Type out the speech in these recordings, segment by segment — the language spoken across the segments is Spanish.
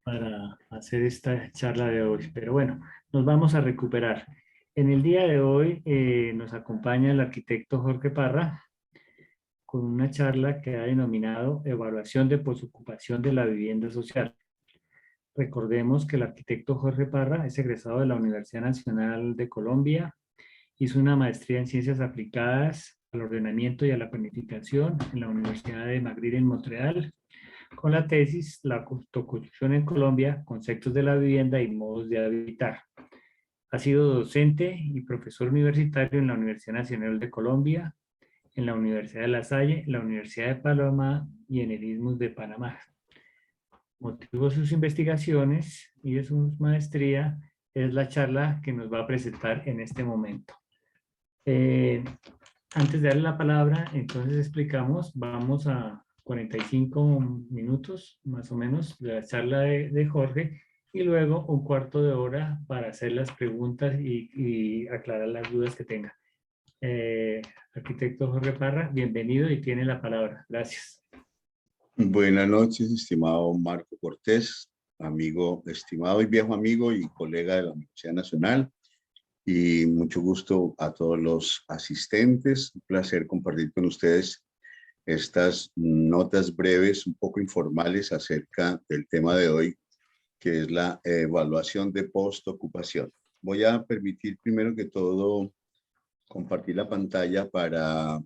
para hacer esta charla de hoy. Pero bueno, nos vamos a recuperar. En el día de hoy nos acompaña el arquitecto Jorge Parra con una charla que ha denominado Evaluación de posocupación de la vivienda social. Recordemos que el arquitecto Jorge Parra es egresado de la Universidad Nacional de Colombia, hizo una maestría en Ciencias Aplicadas al Ordenamiento y a la Planificación en la Universidad de McGill en Montreal, con la tesis La autoconstrucción en Colombia, conceptos de la vivienda y modos de habitar. Ha sido docente y profesor universitario en la Universidad Nacional de Colombia, en la Universidad de La Salle, en la Universidad de Panamá y en el Istmo de Panamá. Motivo de sus investigaciones y de su maestría es la charla que nos va a presentar en este momento. Antes de darle la palabra, entonces explicamos, vamos a 45 minutos más o menos de la charla de Jorge y luego un cuarto de hora para hacer las preguntas y aclarar las dudas que tenga. Arquitecto Jorge Parra, bienvenido y tiene la palabra. Gracias. Buenas noches, estimado Marco Cortés, amigo, estimado y viejo amigo y colega de la Universidad Nacional. Y mucho gusto a todos los asistentes. Un placer compartir con ustedes estas notas breves, un poco informales acerca del tema de hoy, que es la evaluación de postocupación. Voy a permitir primero que todo compartir la pantalla para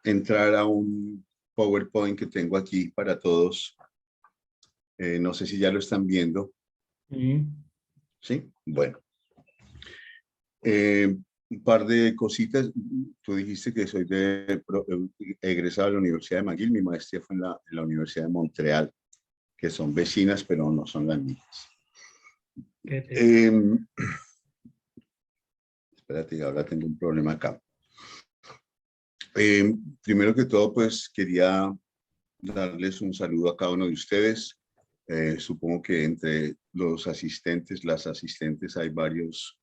entrar a un PowerPoint que tengo aquí para todos. No sé si ya lo están viendo. Sí. Sí, bueno. Un par de cositas. Tú dijiste que soy egresado de la Universidad de McGill. Mi maestría fue en la Universidad de Montreal, que son vecinas, pero no son las mías. Espérate, ahora tengo un problema acá. Primero que todo, pues quería darles un saludo a cada uno de ustedes. Supongo que entre los asistentes, las asistentes, hay varios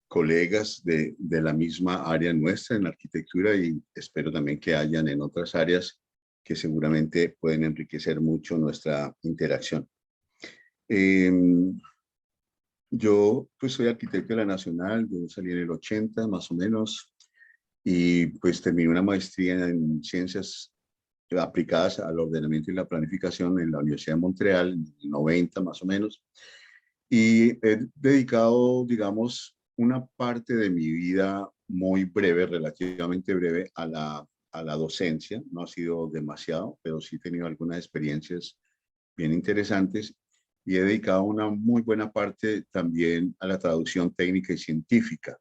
colegas de la misma área nuestra en la arquitectura y espero también que hayan en otras áreas que seguramente pueden enriquecer mucho nuestra interacción. Yo pues soy arquitecto de la Nacional, yo salí en el 80 más o menos y pues terminé una maestría en ciencias aplicadas al ordenamiento y la planificación en la Universidad de Montreal en el 90 más o menos. Y he dedicado, digamos, una parte de mi vida muy breve, relativamente breve, a la docencia. No ha sido demasiado, pero sí he tenido algunas experiencias bien interesantes. Y he dedicado una muy buena parte también a la traducción técnica y científica.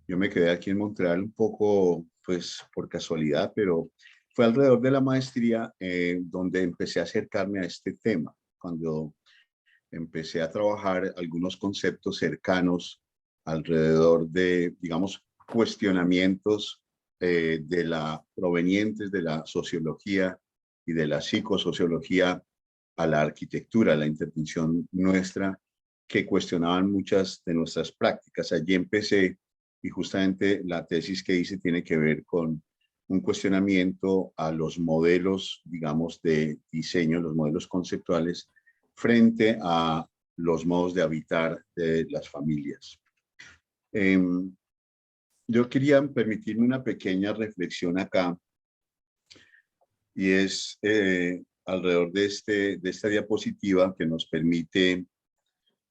Yo me quedé aquí en Montreal un poco, pues, por casualidad, pero fue alrededor de la maestría donde empecé a acercarme a este tema. Cuando empecé a trabajar algunos conceptos cercanos alrededor de, digamos, cuestionamientos provenientes de la sociología y de la psicosociología a la arquitectura, a la intervención nuestra, que cuestionaban muchas de nuestras prácticas. Allí empecé y justamente la tesis que hice tiene que ver con un cuestionamiento a los modelos, digamos, de diseño, los modelos conceptuales, frente a los modos de habitar de las familias. Yo quería permitirme una pequeña reflexión acá, y es alrededor de esta diapositiva que nos permite,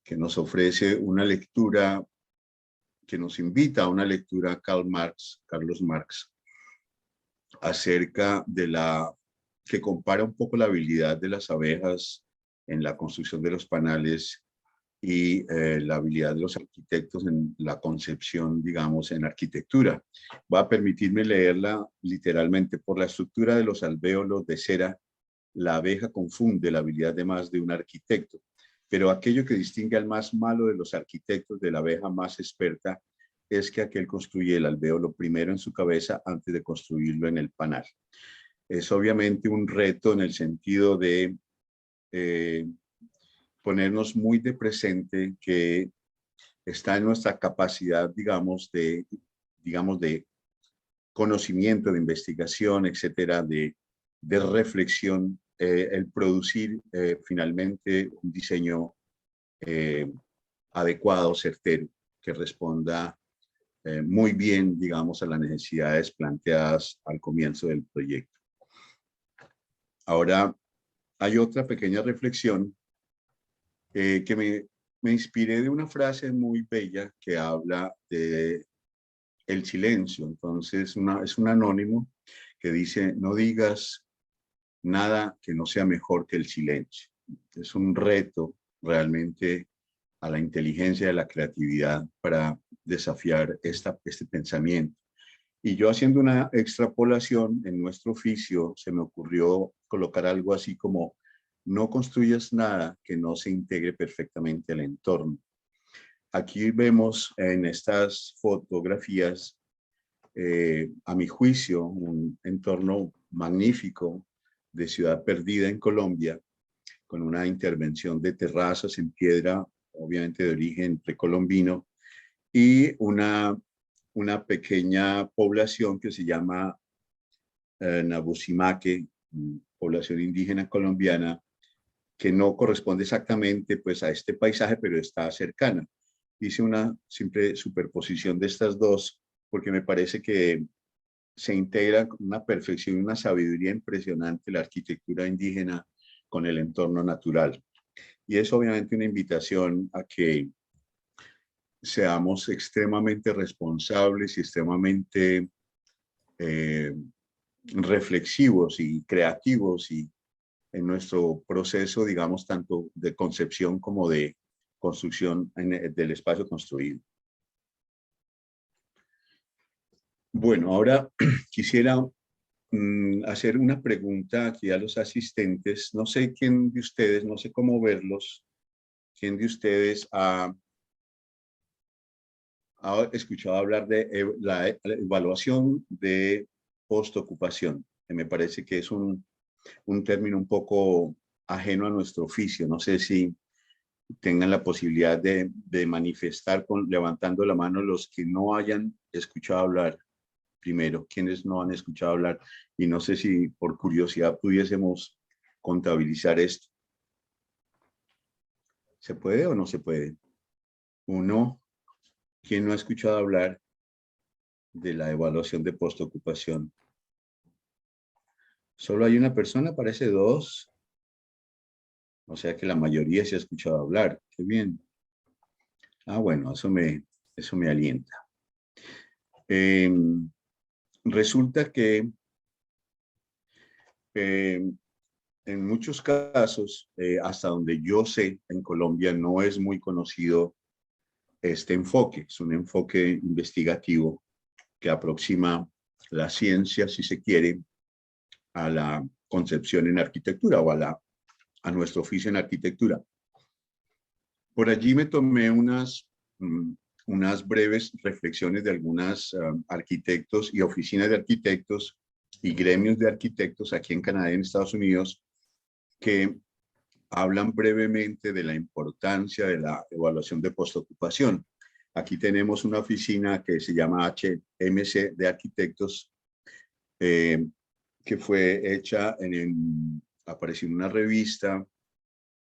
que nos ofrece una lectura, que nos invita a una lectura Carlos Marx, acerca de que compara un poco la habilidad de las abejas en la construcción de los panales y la habilidad de los arquitectos en la concepción, digamos, en arquitectura. Va a permitirme leerla literalmente. Por la estructura de los alvéolos de cera, la abeja confunde la habilidad de más de un arquitecto, pero aquello que distingue al más malo de los arquitectos de la abeja más experta es que aquel construye el alvéolo primero en su cabeza antes de construirlo en el panal. Es obviamente un reto en el sentido de ponernos muy de presente que está en nuestra capacidad, digamos, de conocimiento, de investigación, etcétera, de de reflexión, el producir finalmente un diseño adecuado, certero, que responda muy bien, digamos, a las necesidades planteadas al comienzo del proyecto. Ahora, hay otra pequeña reflexión que me inspiré de una frase muy bella que habla de el silencio. Entonces, es un anónimo que dice, no digas nada que no sea mejor que el silencio. Es un reto realmente a la inteligencia y a la creatividad para desafiar este pensamiento. Y yo haciendo una extrapolación en nuestro oficio, se me ocurrió colocar algo así como, no construyas nada que no se integre perfectamente al entorno. Aquí vemos en estas fotografías, a mi juicio, un entorno magnífico de ciudad perdida en Colombia, con una intervención de terrazas en piedra, obviamente de origen precolombino, y una pequeña población que se llama Nabusimaque, población indígena colombiana, que no corresponde exactamente pues, a este paisaje, pero está cercana. Hice una simple superposición de estas dos, porque me parece que se integra con una perfección y una sabiduría impresionante la arquitectura indígena con el entorno natural. Y es obviamente una invitación a que seamos extremadamente responsables y extremadamente reflexivos y creativos y en nuestro proceso, digamos, tanto de concepción como de construcción del espacio construido. Bueno, ahora quisiera hacer una pregunta aquí a los asistentes. No sé quién de ustedes, no sé cómo verlos, quién de ustedes ha escuchado hablar de la evaluación de postocupación, que me parece que es un término un poco ajeno a nuestro oficio. No sé si tengan la posibilidad de manifestar levantando la mano los que no hayan escuchado hablar primero, quienes no han escuchado hablar, y no sé si por curiosidad pudiésemos contabilizar esto. ¿Se puede o no se puede? Uno, ¿quién no ha escuchado hablar de la evaluación de postocupación? Solo hay una persona, parece dos. O sea que la mayoría se ha escuchado hablar. Qué bien. Ah, bueno, eso me alienta. Resulta que en muchos casos, hasta donde yo sé, en Colombia no es muy conocido este enfoque. Es un enfoque investigativo que aproxima la ciencia, si se quiere, a la concepción en arquitectura o a nuestro oficio en arquitectura. Por allí me tomé unas breves reflexiones de algunos arquitectos y oficinas de arquitectos y gremios de arquitectos aquí en Canadá y en Estados Unidos que hablan brevemente de la importancia de la evaluación de postocupación. Aquí tenemos una oficina que se llama HMC de arquitectos, que fue hecha apareció en una revista,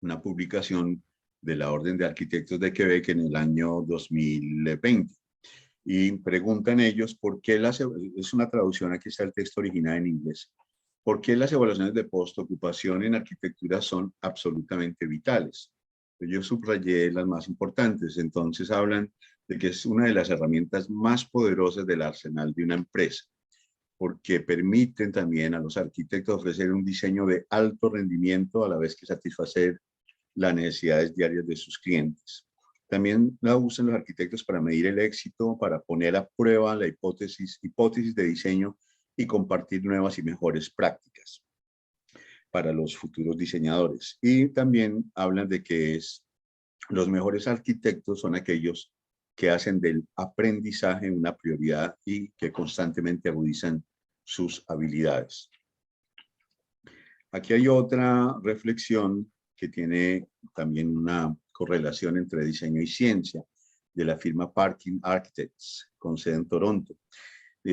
una publicación de la Orden de Arquitectos de Quebec en el año 2020. Y preguntan ellos por qué es una traducción, aquí está el texto original en inglés, ¿por qué las evaluaciones de postocupación en arquitectura son absolutamente vitales? Yo subrayé las más importantes. Entonces hablan de que es una de las herramientas más poderosas del arsenal de una empresa, porque permiten también a los arquitectos ofrecer un diseño de alto rendimiento a la vez que satisfacer las necesidades diarias de sus clientes. También la usan los arquitectos para medir el éxito, para poner a prueba la hipótesis de diseño y compartir nuevas y mejores prácticas para los futuros diseñadores. Y también hablan de que los mejores arquitectos son aquellos que hacen del aprendizaje una prioridad y que constantemente agudizan sus habilidades. Aquí hay otra reflexión que tiene también una correlación entre diseño y ciencia, de la firma Parkin Architects, con sede en Toronto.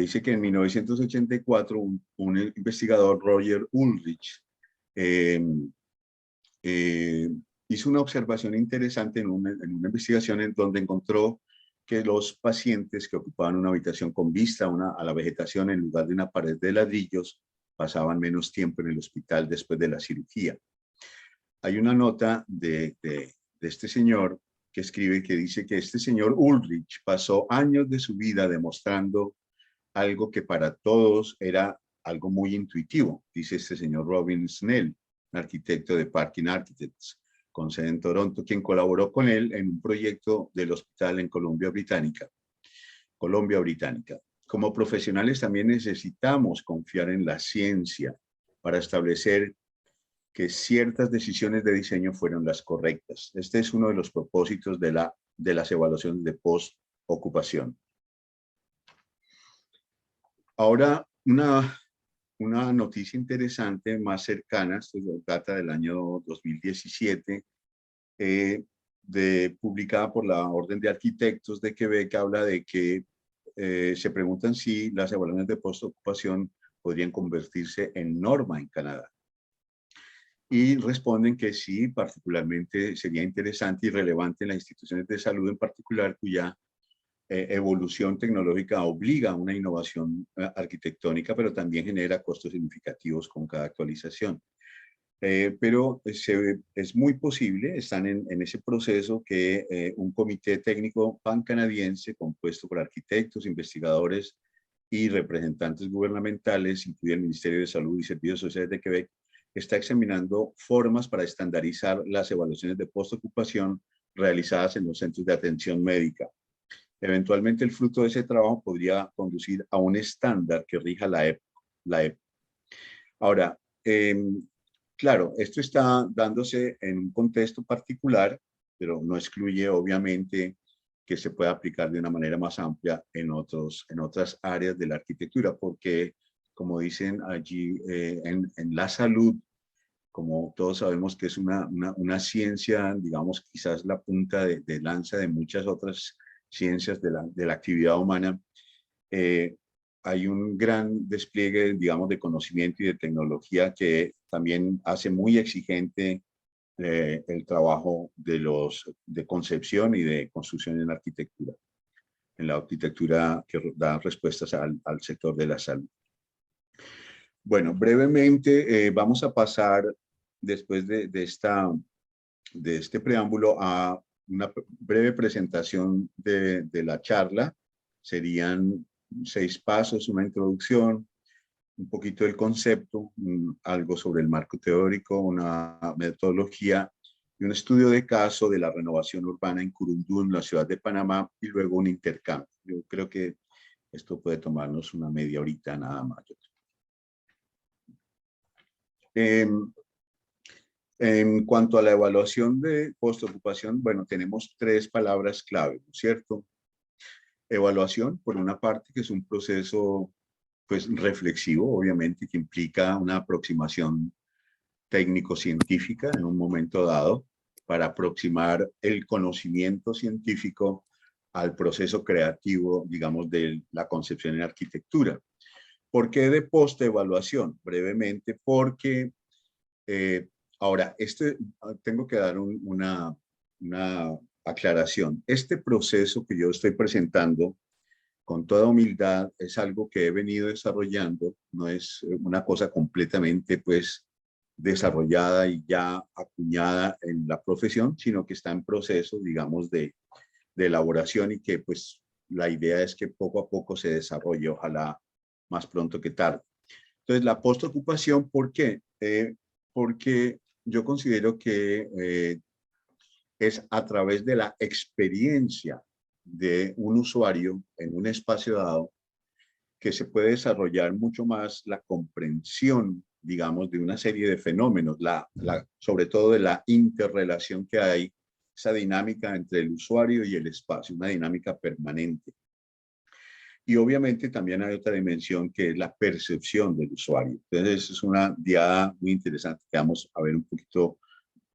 dice que en 1984 un investigador, Roger Ulrich, eh, hizo una observación interesante en una investigación en donde encontró que los pacientes que ocupaban una habitación con vista a la vegetación en lugar de una pared de ladrillos pasaban menos tiempo en el hospital después de la cirugía. Hay una nota de este señor que escribe que dice que este señor Ulrich pasó años de su vida demostrando algo que para todos era algo muy intuitivo, dice este señor Robin Snell, un arquitecto de Parking Architects, con sede en Toronto, quien colaboró con él en un proyecto del hospital en Colombia Británica. Como profesionales también necesitamos confiar en la ciencia para establecer que ciertas decisiones de diseño fueron las correctas. Este es uno de los propósitos de las evaluaciones de post-ocupación. Ahora, una noticia interesante más cercana, esto data del año 2017, publicada por la Orden de Arquitectos de Quebec, habla de que se preguntan si las evaluaciones de postocupación podrían convertirse en norma en Canadá. Y responden que sí, particularmente sería interesante y relevante en las instituciones de salud en particular, cuya evolución tecnológica obliga a una innovación arquitectónica, pero también genera costos significativos con cada actualización. Pero es muy posible, están en ese proceso, que un comité técnico pan-canadiense compuesto por arquitectos, investigadores y representantes gubernamentales, incluido el Ministerio de Salud y Servicios Sociales de Quebec, está examinando formas para estandarizar las evaluaciones de postocupación realizadas en los centros de atención médica. Eventualmente el fruto de ese trabajo podría conducir a un estándar que rija la EP. Ahora, claro, esto está dándose en un contexto particular, pero no excluye obviamente que se pueda aplicar de una manera más amplia en otras áreas de la arquitectura, porque como dicen allí, en la salud, como todos sabemos que es una ciencia, digamos, quizás la punta de lanza de muchas otras ciencias de la actividad humana, hay un gran despliegue, digamos, de conocimiento y de tecnología que también hace muy exigente el trabajo de concepción y de construcción en arquitectura, en la arquitectura que da respuestas al sector de la salud. Bueno, brevemente vamos a pasar, después de este preámbulo, a una breve presentación de la charla. Serían 6 pasos, una introducción, un poquito del concepto, algo sobre el marco teórico, una metodología y un estudio de caso de la renovación urbana en Curundú, en la ciudad de Panamá, y luego un intercambio. Yo creo que esto puede tomarnos una media horita nada más. En cuanto a la evaluación de postocupación, bueno, tenemos 3 palabras clave, ¿no es cierto? Evaluación, por una parte, que es un proceso pues reflexivo, obviamente, que implica una aproximación técnico-científica en un momento dado para aproximar el conocimiento científico al proceso creativo, digamos, de la concepción en arquitectura. ¿Por qué de postevaluación? Brevemente, porque ahora, tengo que dar una aclaración. Este proceso que yo estoy presentando, con toda humildad, es algo que he venido desarrollando, no es una cosa completamente pues desarrollada y ya acuñada en la profesión, sino que está en proceso, digamos, de elaboración, y que pues la idea es que poco a poco se desarrolle, ojalá más pronto que tarde. Entonces, la postocupación, ¿por qué? Porque yo considero que es a través de la experiencia de un usuario en un espacio dado que se puede desarrollar mucho más la comprensión, digamos, de una serie de fenómenos, sobre todo de la interrelación que hay, esa dinámica entre el usuario y el espacio, una dinámica permanente. Y obviamente también hay otra dimensión que es la percepción del usuario. Entonces es una diada muy interesante que vamos a ver un poquito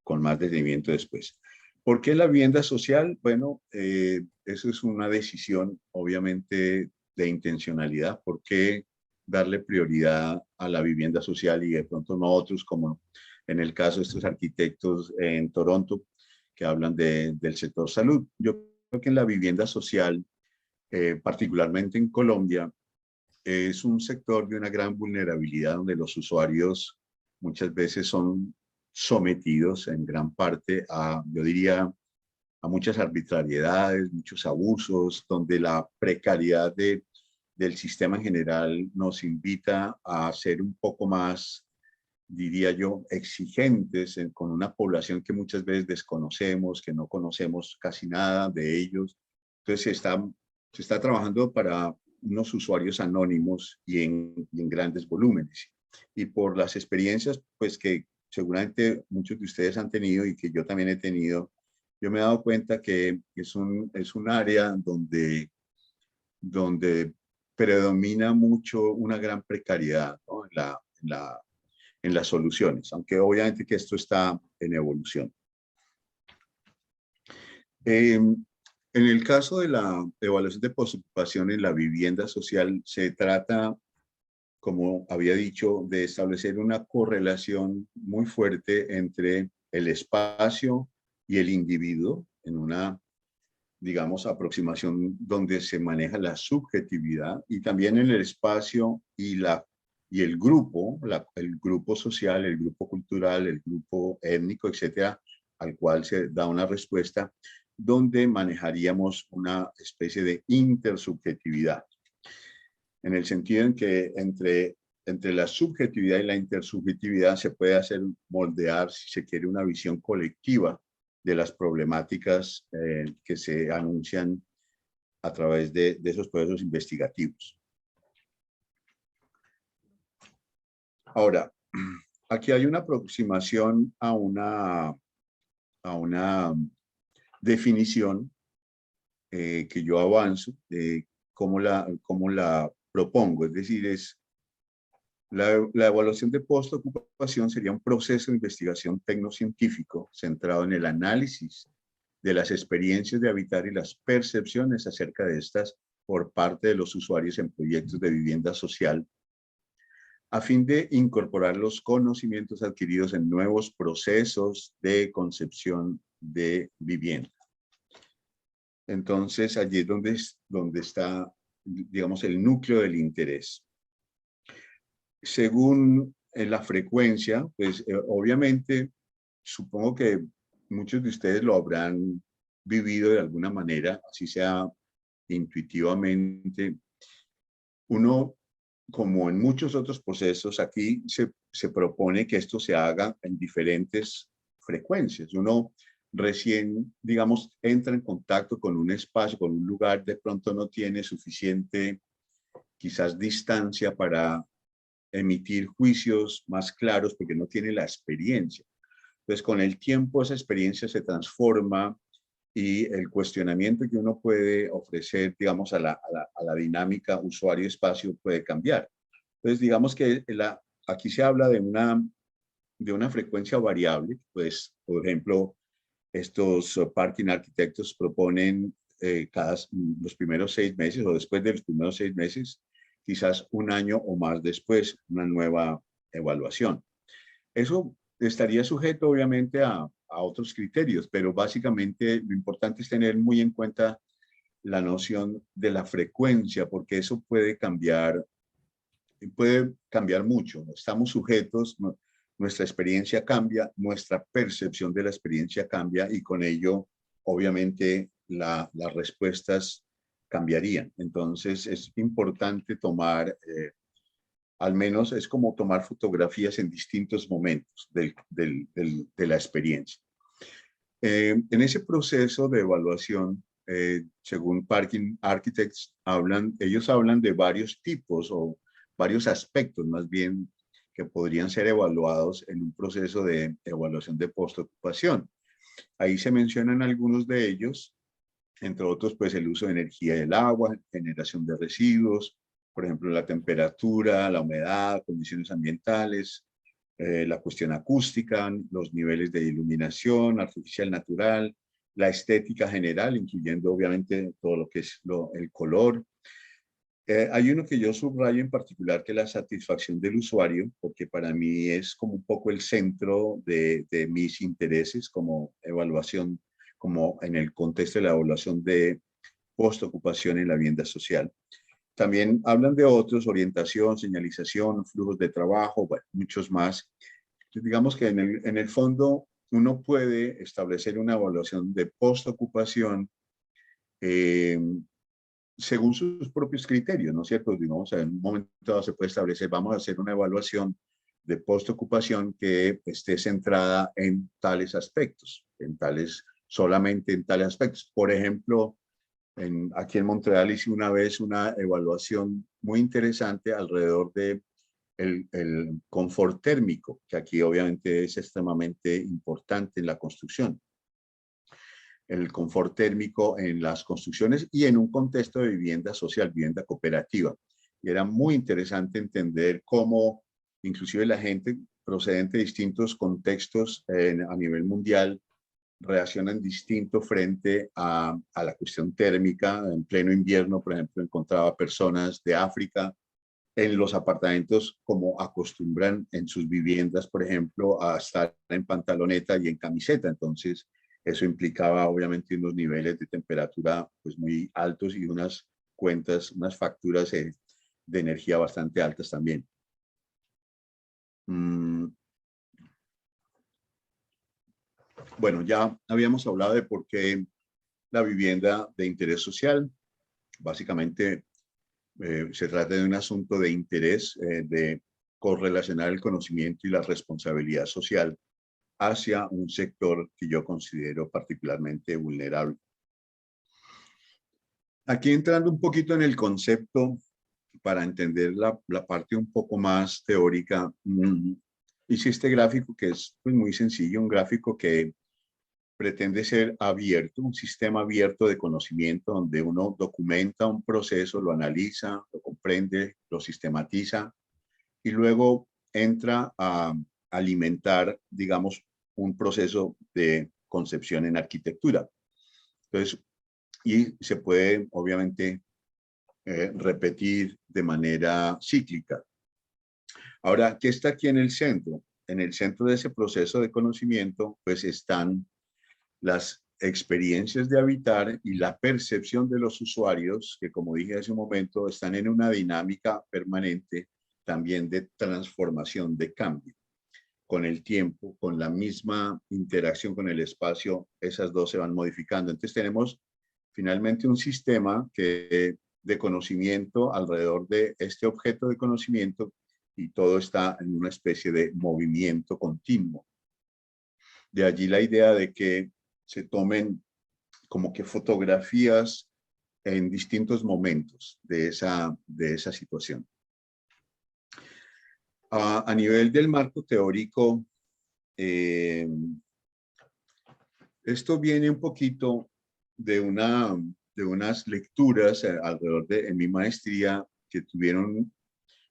con más detenimiento después. ¿Por qué la vivienda social? Bueno, eso es una decisión obviamente de intencionalidad. ¿Por qué darle prioridad a la vivienda social y de pronto no a otros, como en el caso de estos arquitectos en Toronto que hablan del sector salud? Yo creo que en la vivienda social, particularmente en Colombia, es un sector de una gran vulnerabilidad donde los usuarios muchas veces son sometidos en gran parte a, yo diría, a muchas arbitrariedades, muchos abusos, donde la precariedad del sistema en general nos invita a ser un poco más, diría yo, exigentes con una población que muchas veces desconocemos, que no conocemos casi nada de ellos. Entonces se está trabajando para unos usuarios anónimos y en grandes volúmenes. Y por las experiencias pues que seguramente muchos de ustedes han tenido y que yo también he tenido, yo me he dado cuenta que es un área donde predomina mucho una gran precariedad, ¿no? En las soluciones, aunque obviamente que esto está en evolución. En el caso de la evaluación de postocupación en la vivienda social, se trata, como había dicho, de establecer una correlación muy fuerte entre el espacio y el individuo en una, digamos, aproximación donde se maneja la subjetividad, y también en el espacio y el grupo, el grupo social, el grupo cultural, el grupo étnico, etcétera, al cual se da una respuesta, donde manejaríamos una especie de intersubjetividad, en el sentido en que entre la subjetividad y la intersubjetividad se puede hacer moldear, si se quiere, una visión colectiva de las problemáticas que se anuncian a través de esos procesos investigativos. Ahora, aquí hay una aproximación a una definición que yo avanzo, cómo la propongo. Es decir, la evaluación de postocupación sería un proceso de investigación tecnocientífico centrado en el análisis de las experiencias de habitar y las percepciones acerca de estas por parte de los usuarios en proyectos de vivienda social, a fin de incorporar los conocimientos adquiridos en nuevos procesos de concepción de vivienda. Entonces, allí es donde está, digamos, el núcleo del interés. Según la frecuencia, pues obviamente, supongo que muchos de ustedes lo habrán vivido de alguna manera, así sea intuitivamente. Uno, como en muchos otros procesos, aquí se propone que esto se haga en diferentes frecuencias. Uno recién, digamos, entra en contacto con un espacio, con un lugar, de pronto no tiene suficiente, quizás, distancia para emitir juicios más claros porque no tiene la experiencia. Entonces, con el tiempo esa experiencia se transforma y el cuestionamiento que uno puede ofrecer, digamos, a la dinámica usuario-espacio puede cambiar. Entonces, digamos que aquí se habla de una frecuencia variable. Pues, por ejemplo, estos parking arquitectos proponen los primeros 6 meses o después de los primeros 6 meses, quizás un año o más después, una nueva evaluación. Eso estaría sujeto, obviamente, a otros criterios, pero básicamente lo importante es tener muy en cuenta la noción de la frecuencia, porque eso puede cambiar mucho. Estamos sujetos, nuestra experiencia cambia, nuestra percepción de la experiencia cambia y con ello, obviamente, las respuestas cambiarían. Entonces, es importante tomar, al menos es como tomar fotografías en distintos momentos de la experiencia. En ese proceso de evaluación, según Parking Architects, ellos hablan de varios tipos o varios aspectos más bien que podrían ser evaluados en un proceso de evaluación de postocupación. Ahí se mencionan algunos de ellos, entre otros, pues el uso de energía del agua, generación de residuos, por ejemplo, la temperatura, la humedad, condiciones ambientales, la cuestión acústica, los niveles de iluminación artificial, natural, la estética general, incluyendo obviamente todo lo que es el color, Hay uno que yo subrayo en particular, que es la satisfacción del usuario, porque para mí es como un poco el centro de mis intereses como evaluación, como en el contexto de la evaluación de postocupación en la vivienda social. También hablan de otros, orientación, señalización, flujos de trabajo, bueno, muchos más. Entonces, digamos que en el fondo uno puede establecer una evaluación de postocupación eh, según sus propios criterios, ¿no es cierto? Digamos, en un momento dado se puede establecer, vamos a hacer una evaluación de postocupación que esté centrada en tales aspectos, solamente en tales aspectos. Por ejemplo, aquí en Montreal hice una vez una evaluación muy interesante alrededor de el confort térmico, que aquí obviamente es extremadamente importante en la construcción. El confort térmico en las construcciones y en un contexto de vivienda social, vivienda cooperativa. Y era muy interesante entender cómo inclusive la gente procedente de distintos contextos a nivel mundial reaccionan distinto frente a la cuestión térmica. En pleno invierno, por ejemplo, encontraba personas de África en los apartamentos como acostumbran en sus viviendas, por ejemplo, a estar en pantaloneta y en camiseta. Entonces, eso implicaba obviamente unos niveles de temperatura pues muy altos y unas cuentas, unas facturas de energía bastante altas también. Bueno, ya habíamos hablado de por qué la vivienda de interés social. Básicamente se trata de un asunto de interés, de correlacionar el conocimiento y la responsabilidad social hacia un sector que yo considero particularmente vulnerable. Aquí entrando un poquito en el concepto para entender la parte un poco más teórica, hice este gráfico que es pues, muy sencillo, un gráfico que pretende ser abierto, un sistema abierto de conocimiento donde uno documenta un proceso, lo analiza, lo comprende, lo sistematiza y luego entra a alimentar, digamos, un proceso de concepción en arquitectura. Entonces, y se puede obviamente repetir de manera cíclica. Ahora, ¿qué está aquí en el centro? En el centro de ese proceso de conocimiento, pues están las experiencias de habitar y la percepción de los usuarios, que como dije hace un momento, están en una dinámica permanente también de transformación, de cambio. Con el tiempo, con la misma interacción con el espacio, esas dos se van modificando. Entonces tenemos finalmente un sistema de conocimiento alrededor de este objeto de conocimiento y todo está en una especie de movimiento continuo. De allí la idea de que se tomen como que fotografías en distintos momentos de esa situación. A nivel del marco teórico, esto viene un poquito de unas lecturas alrededor en mi maestría que tuvieron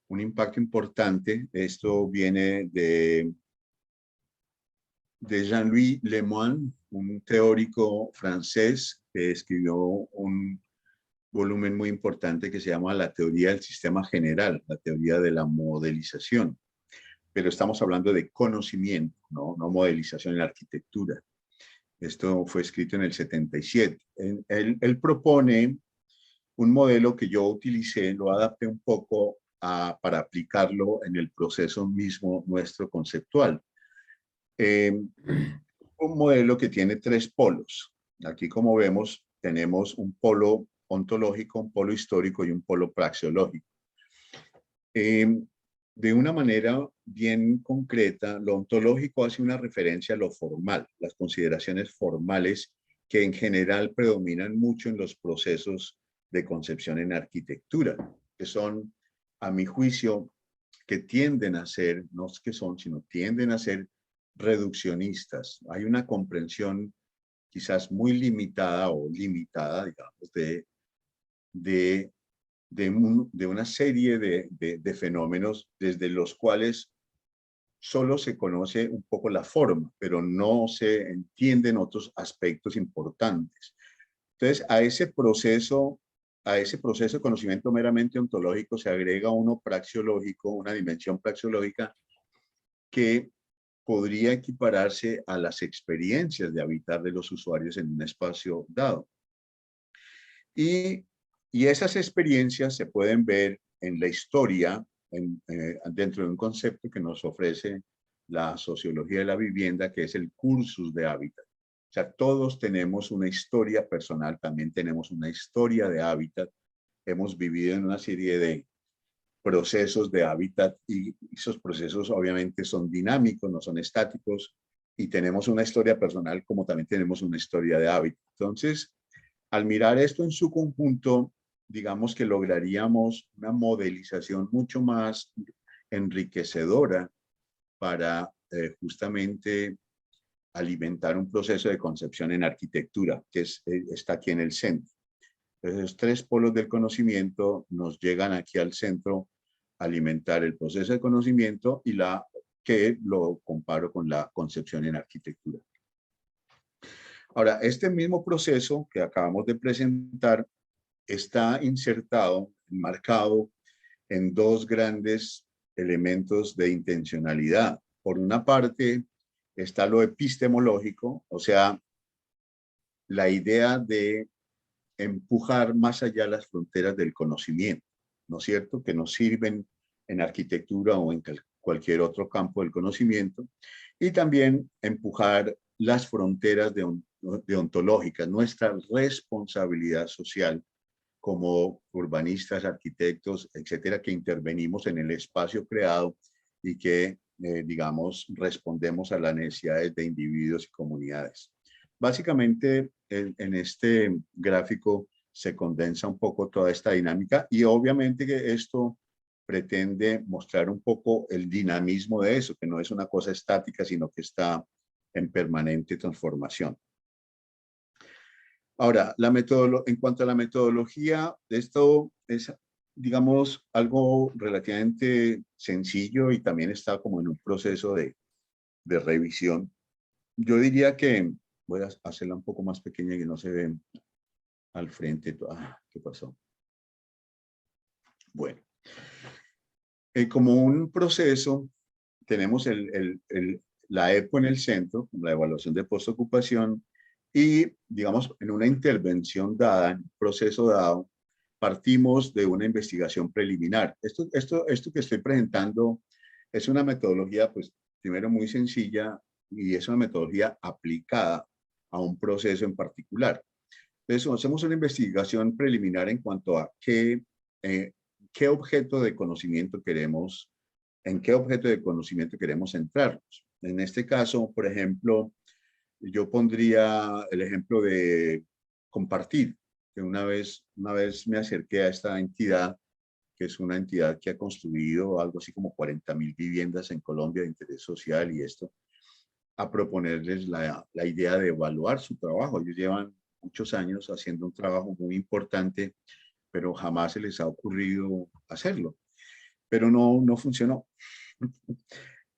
un impacto importante. Esto viene de Jean-Louis Lemoine, un teórico francés que escribió un volumen muy importante que se llama La teoría del sistema general, la teoría de la modelización. Pero estamos hablando de conocimiento, no modelización en la arquitectura. Esto fue escrito en el 77. Él propone un modelo que yo utilicé, lo adapté un poco para aplicarlo en el proceso mismo nuestro conceptual. Un modelo que tiene tres polos. Aquí, como vemos, tenemos un polo ontológico, un polo histórico y un polo praxeológico. De una manera bien concreta, lo ontológico hace una referencia a lo formal, las consideraciones formales que en general predominan mucho en los procesos de concepción en arquitectura, que son, a mi juicio, que tienden a ser, no es que son, sino tienden a ser reduccionistas. Hay una comprensión quizás muy limitada o limitada, digamos, de una serie de fenómenos desde los cuales solo se conoce un poco la forma, pero no se entienden otros aspectos importantes. Entonces, a ese proceso a ese proceso de conocimiento meramente ontológico se agrega uno praxeológico, una dimensión praxeológica que podría equipararse a las experiencias de habitar de los usuarios en un espacio dado. Y esas experiencias se pueden ver en la historia, dentro de un concepto que nos ofrece la sociología de la vivienda, que es el cursus de hábitat. O sea, todos tenemos una historia personal, también tenemos una historia de hábitat. Hemos vivido en una serie de procesos de hábitat y esos procesos obviamente son dinámicos, no son estáticos, y tenemos una historia personal como también tenemos una historia de hábitat. Entonces, al mirar esto en su conjunto, digamos que lograríamos una modelización mucho más enriquecedora para justamente alimentar un proceso de concepción en arquitectura, que está aquí en el centro. Esos tres polos del conocimiento nos llegan aquí al centro a alimentar el proceso de conocimiento y que lo comparo con la concepción en arquitectura. Ahora, este mismo proceso que acabamos de presentar está insertado, enmarcado en dos grandes elementos de intencionalidad. Por una parte está lo epistemológico, o sea, la idea de empujar más allá las fronteras del conocimiento, ¿no es cierto? Que nos sirven en arquitectura o en cualquier otro campo del conocimiento. Y también empujar las fronteras deontológicas, nuestra responsabilidad social como urbanistas, arquitectos, etcétera, que intervenimos en el espacio creado y que, digamos, respondemos a las necesidades de individuos y comunidades. Básicamente, en este gráfico se condensa un poco toda esta dinámica y obviamente que esto pretende mostrar un poco el dinamismo de eso, que no es una cosa estática, sino que está en permanente transformación. Ahora, en cuanto a la metodología, esto es, digamos, algo relativamente sencillo y también está como en un proceso de revisión. Yo diría que, voy a hacerla un poco más pequeña que no se ve al frente. ¿Qué pasó? Bueno, como un proceso, tenemos la EPO en el centro, la evaluación de postocupación, y, digamos, en una intervención dada, en un proceso dado, partimos de una investigación preliminar. Esto que estoy presentando es una metodología, pues, primero muy sencilla y es una metodología aplicada a un proceso en particular. Entonces, hacemos una investigación preliminar en cuanto a qué objeto de conocimiento queremos, en qué objeto de conocimiento queremos centrarnos. En este caso, por ejemplo, yo pondría el ejemplo de compartir, que una vez me acerqué a esta entidad, que es una entidad que ha construido algo así como 40.000 viviendas en Colombia de interés social y esto, a proponerles la idea de evaluar su trabajo. Ellos llevan muchos años haciendo un trabajo muy importante, pero jamás se les ha ocurrido hacerlo. Pero no funcionó.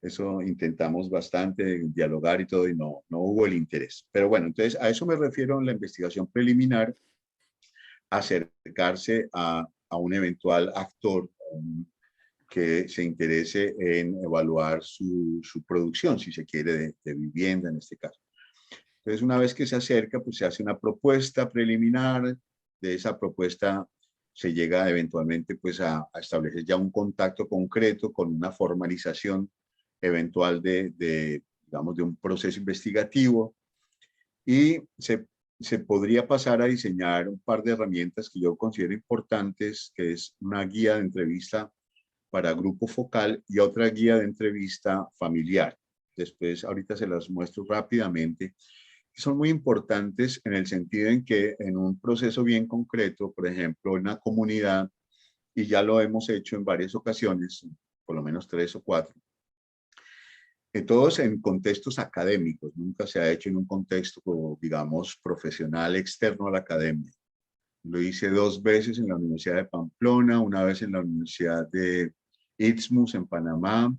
Eso intentamos bastante dialogar y todo y no hubo el interés. Pero bueno, entonces a eso me refiero en la investigación preliminar, acercarse a un eventual actor que se interese en evaluar su producción, si se quiere, de vivienda en este caso. Entonces, una vez que se acerca, pues se hace una propuesta preliminar. De esa propuesta se llega eventualmente pues a establecer ya un contacto concreto con una formalización eventual digamos, de un proceso investigativo, y se podría pasar a diseñar un par de herramientas que yo considero importantes, que es una guía de entrevista para grupo focal y otra guía de entrevista familiar. Después, ahorita se las muestro rápidamente. Son muy importantes en el sentido en que en un proceso bien concreto, por ejemplo, en una comunidad, y ya lo hemos hecho en varias ocasiones, por lo menos 3 o 4, todos en contextos académicos, nunca se ha hecho en un contexto, digamos, profesional externo a la academia. Lo hice 2 veces en la Universidad de Pamplona, una vez en la Universidad de Istmus en Panamá,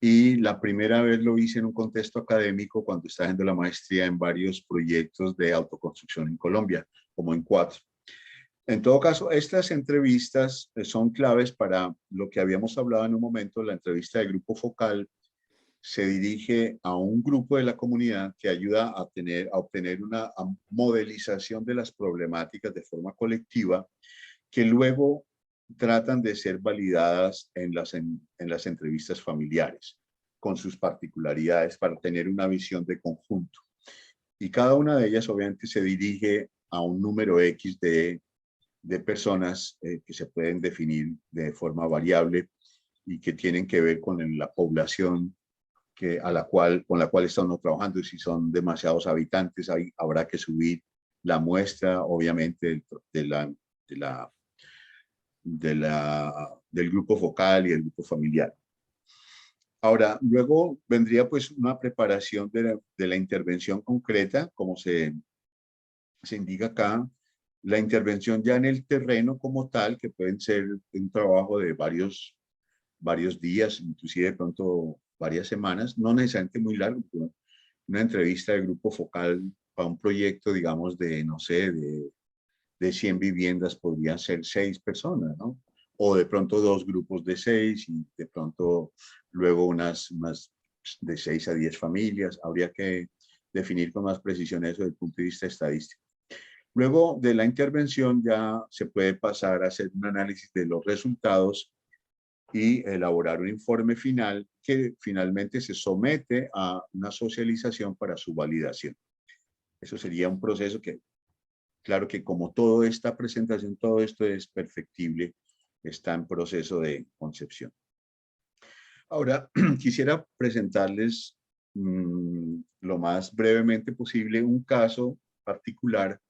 y la primera vez lo hice en un contexto académico cuando estaba haciendo la maestría en varios proyectos de autoconstrucción en Colombia, como en 4. En todo caso, estas entrevistas son claves para lo que habíamos hablado en un momento. La entrevista de grupo focal se dirige a un grupo de la comunidad que ayuda a obtener una modelización de las problemáticas de forma colectiva, que luego tratan de ser validadas en las entrevistas familiares, con sus particularidades, para tener una visión de conjunto. Y cada una de ellas obviamente se dirige a un número X de personas que se pueden definir de forma variable y que tienen que ver con la población con la cual estamos trabajando. Y si son demasiados habitantes, habrá que subir la muestra, obviamente, de la, del grupo focal y el grupo familiar. Ahora, luego vendría pues una preparación de la intervención concreta, como se indica acá, la intervención ya en el terreno como tal, que pueden ser un trabajo de varios días, inclusive de pronto varias semanas, no necesariamente muy largo. Una entrevista de grupo focal para un proyecto, digamos, de, no sé, de 100 viviendas podrían ser 6 personas, ¿no? O de pronto 2 grupos de 6 y de pronto luego unas de 6 a 10 familias. Habría que definir con más precisión eso desde el punto de vista estadístico. Luego de la intervención ya se puede pasar a hacer un análisis de los resultados y elaborar un informe final que finalmente se somete a una socialización para su validación. Eso sería un proceso que, claro que como toda esta presentación, todo esto es perfectible, está en proceso de concepción. Ahora, quisiera presentarles lo más brevemente posible un caso particular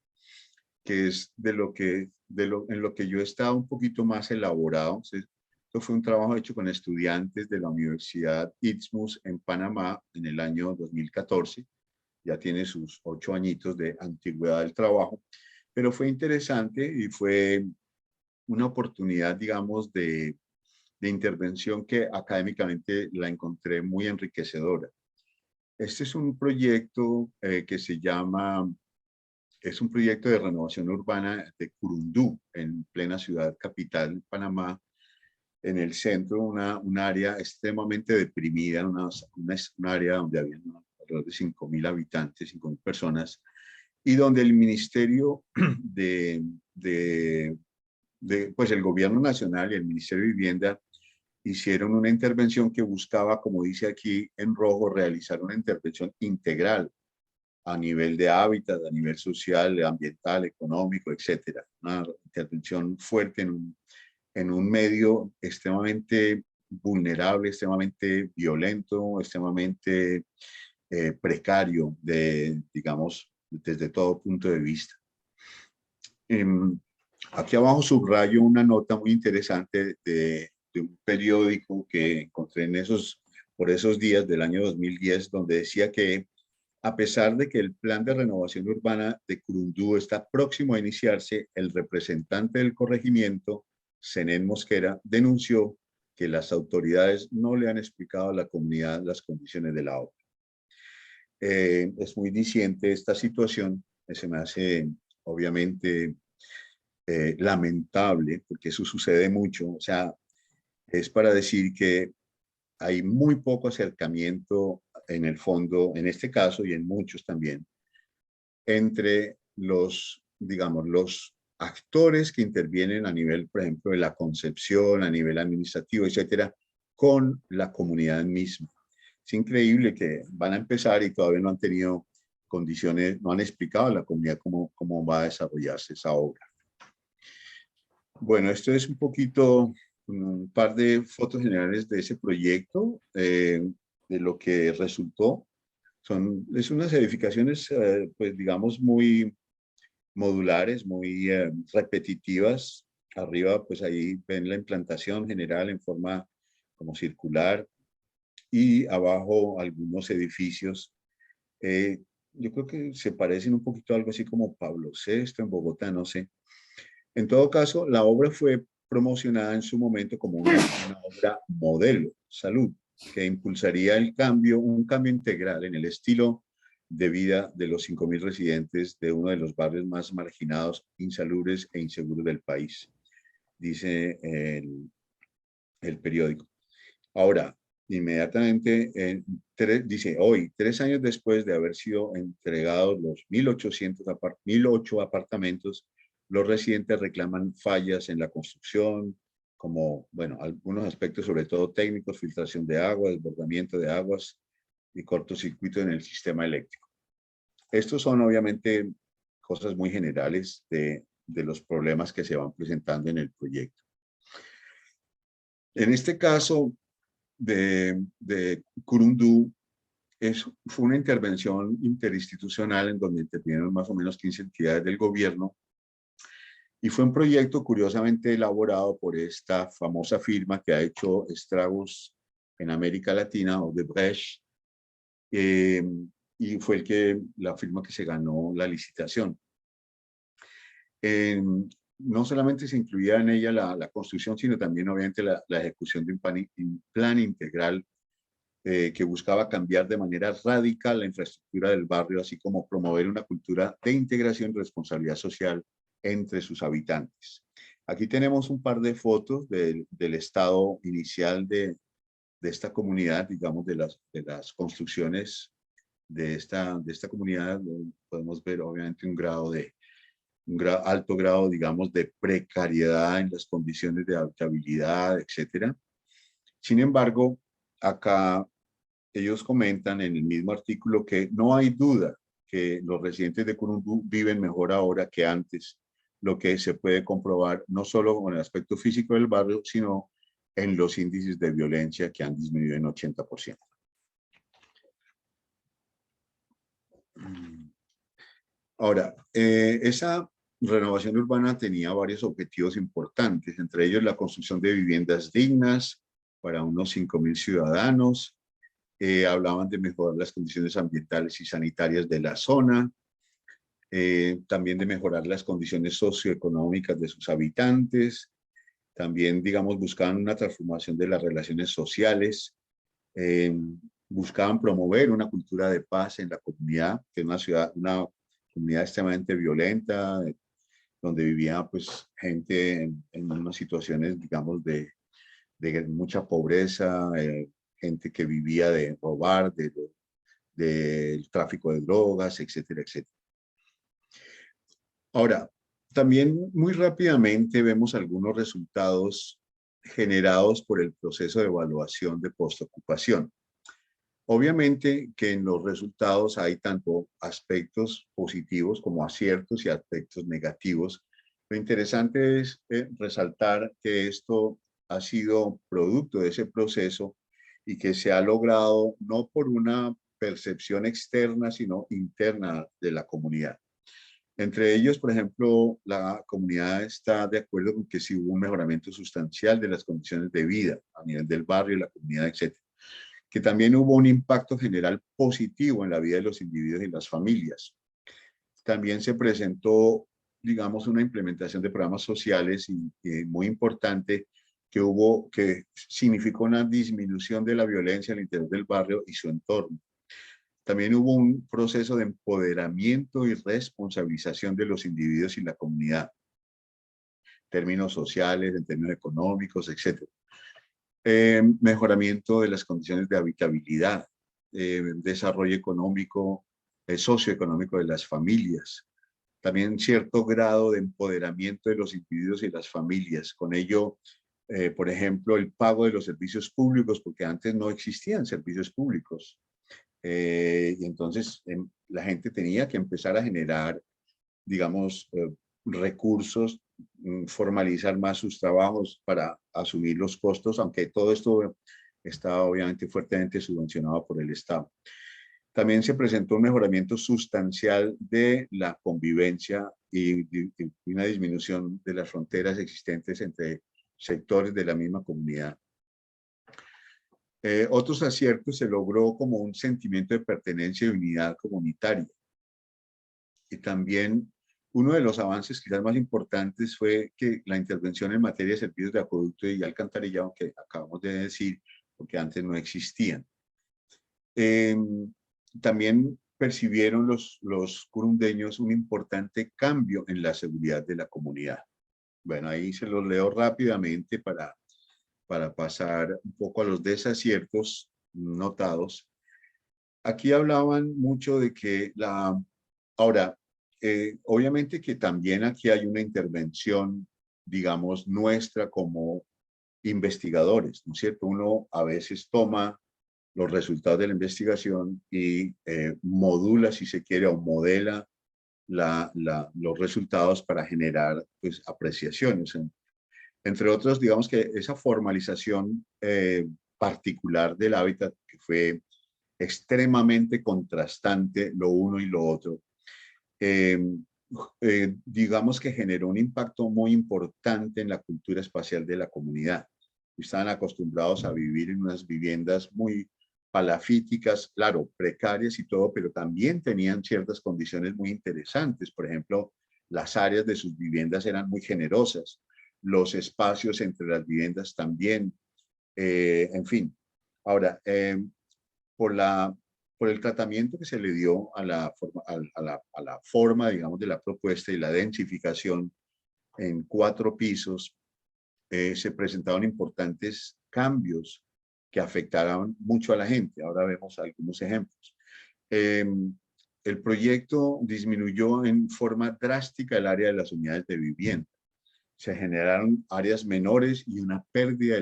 que es en lo que yo he estado un poquito más elaborado. Esto fue un trabajo hecho con estudiantes de la Universidad Istmus en Panamá en el año 2014. Ya tiene sus 8 añitos de antigüedad del trabajo, pero fue interesante y fue una oportunidad, digamos, de intervención que académicamente la encontré muy enriquecedora. Este es un proyecto que es un proyecto de renovación urbana de Curundú, en plena ciudad capital, Panamá, en el centro, un área extremadamente deprimida, un área donde había alrededor de 5.000 habitantes, 5.000 personas, y donde el Ministerio pues el Gobierno Nacional y el Ministerio de Vivienda hicieron una intervención que buscaba, como dice aquí en rojo, realizar una intervención integral a nivel de hábitat, a nivel social, ambiental, económico, etcétera. Una intervención fuerte en un medio extremadamente vulnerable, extremadamente violento, extremadamente precario, digamos, desde todo punto de vista. Aquí abajo subrayo una nota muy interesante de un periódico que encontré por esos días del año 2010, donde decía que a pesar de que el plan de renovación urbana de Curundú está próximo a iniciarse, el representante del corregimiento, Zenén Mosquera, denunció que las autoridades no le han explicado a la comunidad las condiciones de la obra. Es muy diciente esta situación, se me hace obviamente lamentable, porque eso sucede mucho. O sea, es para decir que hay muy poco acercamiento en el fondo, en este caso y en muchos también, entre digamos, los actores que intervienen a nivel, por ejemplo, de la concepción, a nivel administrativo, etcétera, con la comunidad misma. Es increíble que van a empezar y todavía no han tenido condiciones, no han explicado a la comunidad cómo va a desarrollarse esa obra. Bueno, esto es un poquito, un par de fotos generales de ese proyecto, de lo que resultó. Es unas edificaciones, pues digamos, muy modulares, muy repetitivas. Arriba, pues ahí ven la implantación general en forma como circular y abajo algunos edificios. Yo creo que se parecen un poquito a algo así como Pablo VI en Bogotá, no sé. En todo caso, la obra fue promocionada en su momento como una obra modelo, salud, que impulsaría un cambio integral en el estilo de vida de los 5.000 residentes de uno de los barrios más marginados, insalubres e inseguros del país, dice el periódico. Ahora, inmediatamente, dice, hoy, 3 años después de haber sido entregados los 1.008 apartamentos, los residentes reclaman fallas en la construcción, como, bueno, algunos aspectos, sobre todo técnicos, filtración de agua, desbordamiento de aguas y cortocircuito en el sistema eléctrico. Estos son, obviamente, cosas muy generales de los problemas que se van presentando en el proyecto. En este caso de Kurundú, fue una intervención interinstitucional en donde intervinieron más o menos 15 entidades del gobierno, y fue un proyecto curiosamente elaborado por esta famosa firma que ha hecho estragos en América Latina, Odebrecht, y fue la firma que se ganó la licitación. No solamente se incluía en ella la construcción, sino también obviamente la ejecución de un plan integral que buscaba cambiar de manera radical la infraestructura del barrio, así como promover una cultura de integración y responsabilidad social entre sus habitantes. Aquí tenemos un par de fotos del estado inicial de esta comunidad, digamos, de las construcciones de esta comunidad. Podemos ver obviamente un alto grado, digamos, de precariedad en las condiciones de habitabilidad, etcétera. Sin embargo, acá ellos comentan en el mismo artículo que no hay duda que los residentes de Kurundú viven mejor ahora que antes, lo que se puede comprobar no solo con el aspecto físico del barrio, sino en los índices de violencia que han disminuido en 80%. Ahora, esa renovación urbana tenía varios objetivos importantes, entre ellos la construcción de viviendas dignas para unos 5.000 ciudadanos. Hablaban de mejorar las condiciones ambientales y sanitarias de la zona, también de mejorar las condiciones socioeconómicas de sus habitantes, también, digamos, buscaban una transformación de las relaciones sociales, buscaban promover una cultura de paz en la comunidad, que es una comunidad extremadamente violenta, donde vivía pues gente en unas situaciones, digamos, de mucha pobreza, gente que vivía de robar, del tráfico de drogas, etcétera, etcétera. Ahora, también muy rápidamente vemos algunos resultados generados por el proceso de evaluación de postocupación. Obviamente que en los resultados hay tanto aspectos positivos como aciertos y aspectos negativos. Lo interesante es resaltar que esto ha sido producto de ese proceso y que se ha logrado no por una percepción externa, sino interna de la comunidad. Entre ellos, por ejemplo, la comunidad está de acuerdo con que sí hubo un mejoramiento sustancial de las condiciones de vida a nivel del barrio, la comunidad, etc. Que también hubo un impacto general positivo en la vida de los individuos y las familias. También se presentó, digamos, una implementación de programas sociales y muy importante que significó una disminución de la violencia al interior del barrio y su entorno. También hubo un proceso de empoderamiento y responsabilización de los individuos y la comunidad, en términos sociales, en términos económicos, etc. Mejoramiento de las condiciones de habitabilidad, desarrollo económico, socioeconómico de las familias. También cierto grado de empoderamiento de los individuos y las familias. Con ello, por ejemplo, el pago de los servicios públicos, porque antes no existían servicios públicos. Y entonces la gente tenía que empezar a generar, digamos, recursos, formalizar más sus trabajos para asumir los costos, aunque todo esto está obviamente fuertemente subvencionado por el Estado. También se presentó un mejoramiento sustancial de la convivencia y una disminución de las fronteras existentes entre sectores de la misma comunidad. Otros aciertos: se logró como un sentimiento de pertenencia y unidad comunitaria. Y también uno de los avances quizás más importantes fue que la intervención en materia de servicios de acueducto y alcantarillado, que acabamos de decir, porque antes no existían. También percibieron los curundeños un importante cambio en la seguridad de la comunidad. Bueno, ahí se los leo rápidamente para pasar un poco a los desaciertos notados. Aquí hablaban mucho de que ahora, obviamente que también aquí hay una intervención, digamos, nuestra como investigadores, ¿no es cierto? Uno a veces toma los resultados de la investigación y modula, si se quiere, o modela los resultados para generar, pues, apreciaciones. Entre otros, digamos que esa formalización particular del hábitat, que fue extremadamente contrastante lo uno y lo otro, eh, digamos que generó un impacto muy importante en la cultura espacial de la comunidad. Estaban acostumbrados a vivir en unas viviendas muy palafíticas, claro, precarias y todo, pero también tenían ciertas condiciones muy interesantes. Por ejemplo, las áreas de sus viviendas eran muy generosas, los espacios entre las viviendas también, en fin. Ahora, por la, por el tratamiento que se le dio a la forma, digamos, de la propuesta y la densificación en 4 pisos, se presentaron importantes cambios que afectaron mucho a la gente. Ahora vemos algunos ejemplos. El proyecto disminuyó en forma drástica el área de las unidades de vivienda. Se generaron áreas menores y una pérdida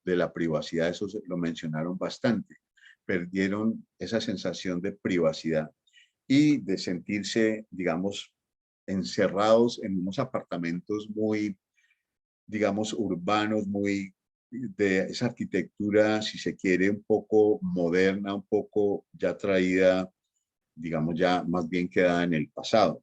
de la privacidad. Eso lo mencionaron bastante. Perdieron esa sensación de privacidad y de sentirse, digamos, encerrados en unos apartamentos muy, digamos, urbanos, muy de esa arquitectura, si se quiere, un poco moderna, un poco ya traída, digamos, ya más bien quedada en el pasado.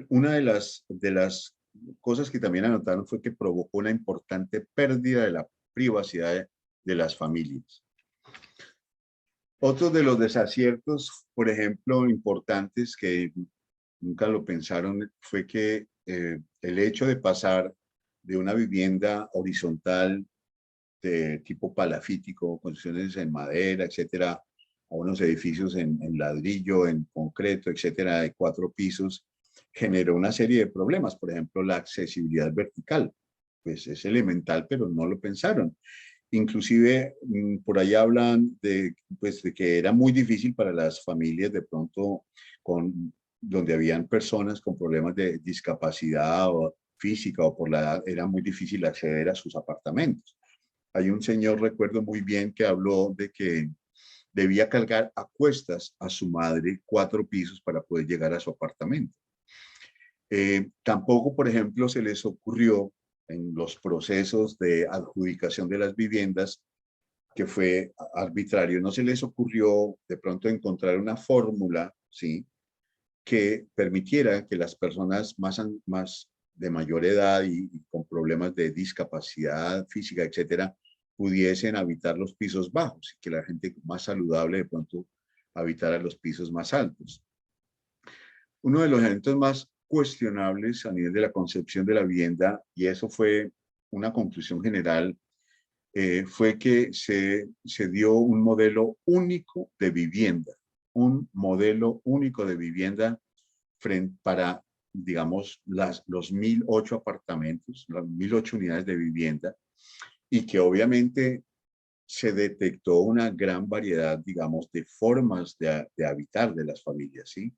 Una de las cosas que también anotaron fue que provocó una importante pérdida de la privacidad de las familias. Otro de los desaciertos, por ejemplo, importantes que nunca lo pensaron, fue que el hecho de pasar de una vivienda horizontal de tipo palafítico, construcciones en madera, etcétera, a unos edificios en ladrillo, en concreto, etcétera, de 4 pisos, generó una serie de problemas. Por ejemplo, la accesibilidad vertical. Pues es elemental, pero no lo pensaron. Inclusive, por ahí hablan pues, de que era muy difícil para las familias de pronto donde habían personas con problemas de discapacidad o física o por la edad, era muy difícil acceder a sus apartamentos. Hay un señor, recuerdo muy bien, que habló de que debía cargar a cuestas a su madre 4 pisos para poder llegar a su apartamento. Tampoco, por ejemplo, se les ocurrió en los procesos de adjudicación de las viviendas, que fue arbitrario, no se les ocurrió de pronto encontrar una fórmula, ¿sí?, que permitiera que las personas más de mayor edad y con problemas de discapacidad física, etcétera, pudiesen habitar los pisos bajos y que la gente más saludable de pronto habitara los pisos más altos. Uno de los elementos más cuestionables a nivel de la concepción de la vivienda, y eso fue una conclusión general, fue que se dio un modelo único de vivienda, un modelo único de vivienda para, digamos, los 1.008 apartamentos, las 1.008 unidades de vivienda, y que obviamente se detectó una gran variedad, digamos, de formas de habitar de las familias, ¿sí?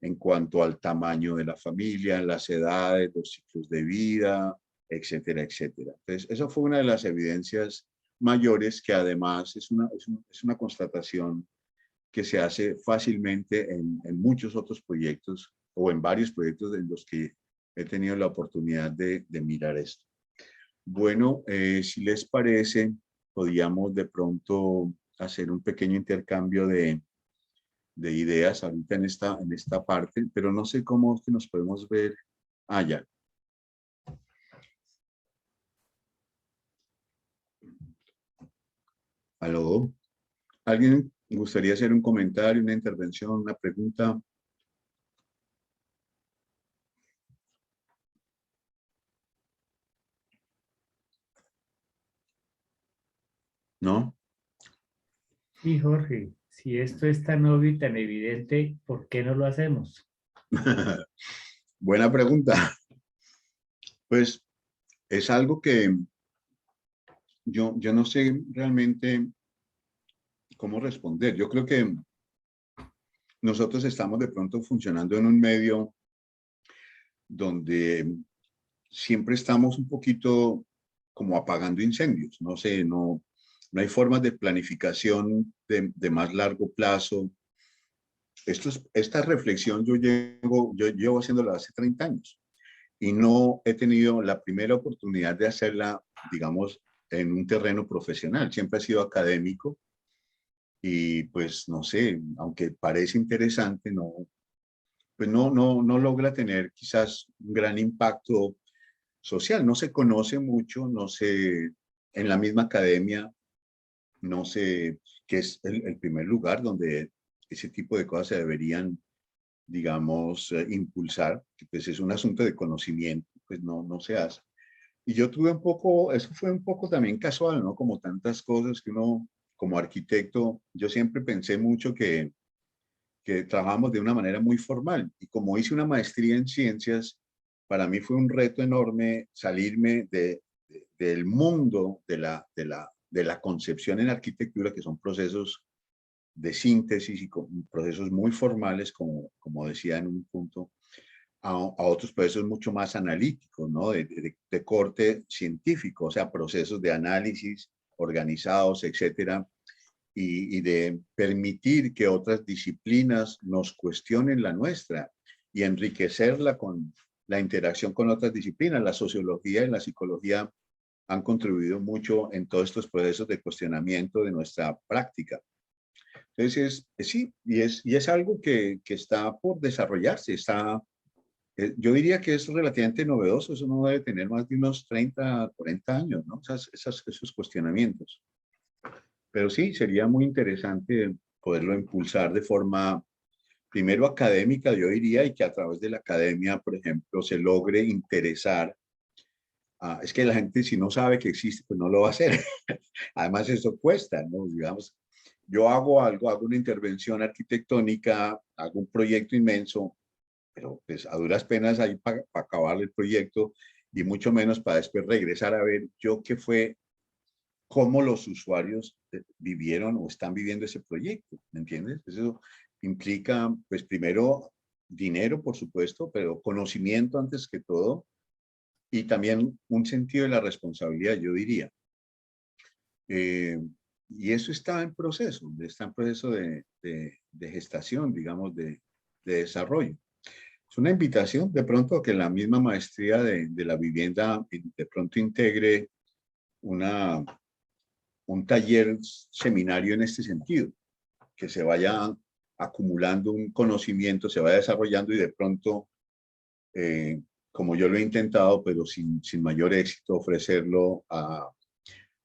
En cuanto al tamaño de la familia, las edades, los ciclos de vida, etcétera, etcétera. Entonces, eso fue una de las evidencias mayores que además es una constatación que se hace fácilmente en muchos otros proyectos o en varios proyectos en los que he tenido la oportunidad de mirar esto. Bueno, si les parece, podríamos de pronto hacer un pequeño intercambio de ideas ahorita en esta parte, pero no sé cómo es que nos podemos ver allá. ¿Aló? ¿Alguien gustaría hacer un comentario, una intervención, una pregunta? ¿No? Y Jorge, si esto es tan obvio y tan evidente, ¿por qué no lo hacemos? Buena pregunta. Pues es algo que yo no sé realmente cómo responder. Yo creo que nosotros estamos de pronto funcionando en un medio donde siempre estamos un poquito como apagando incendios. No sé, no hay formas de planificación de más largo plazo. Esta reflexión yo llevo haciéndola hace 30 años y no he tenido la primera oportunidad de hacerla, digamos, en un terreno profesional. Siempre he sido académico y pues no sé, aunque parece interesante, pues no logra tener quizás un gran impacto social. No se conoce mucho, no sé, en la misma academia, no sé, que es el primer lugar donde ese tipo de cosas se deberían, digamos, impulsar, que pues es un asunto de conocimiento, pues no se hace. Y yo tuve un poco, eso fue un poco también casual, ¿no? Como tantas cosas que uno, como arquitecto, yo siempre pensé mucho que trabajamos de una manera muy formal. Y como hice una maestría en ciencias, para mí fue un reto enorme salirme del mundo de la concepción en arquitectura, que son procesos de síntesis y procesos muy formales, como decía en un punto, a otros procesos mucho más analíticos, ¿no? De corte científico, o sea, procesos de análisis organizados, etcétera, y de permitir que otras disciplinas nos cuestionen la nuestra y enriquecerla con la interacción con otras disciplinas. La sociología y la psicología han contribuido mucho en todos estos procesos de cuestionamiento de nuestra práctica. Entonces, sí, y es algo que está por desarrollarse, yo diría que es relativamente novedoso, eso no debe tener más de unos 30, 40 años, ¿no? Esos cuestionamientos. Pero sí, sería muy interesante poderlo impulsar de forma, primero académica, yo diría, y que a través de la academia, por ejemplo, se logre interesar. Es que la gente si no sabe que existe, pues no lo va a hacer. Además, eso cuesta, ¿no? Digamos, yo hago algo, hago una intervención arquitectónica, hago un proyecto inmenso, pero pues a duras penas ahí para acabar el proyecto y mucho menos para después regresar a ver yo qué fue, cómo los usuarios vivieron o están viviendo ese proyecto, ¿me entiendes? Eso implica, pues primero, dinero, por supuesto, pero conocimiento antes que todo y también un sentido de la responsabilidad, yo diría. Eh, y eso está en proceso de gestación, digamos, de desarrollo. Es una invitación de pronto a que la misma maestría de la vivienda de pronto integre una, un taller seminario en este sentido, que se vaya acumulando un conocimiento, se vaya desarrollando y de pronto, como yo lo he intentado, pero sin mayor éxito, ofrecerlo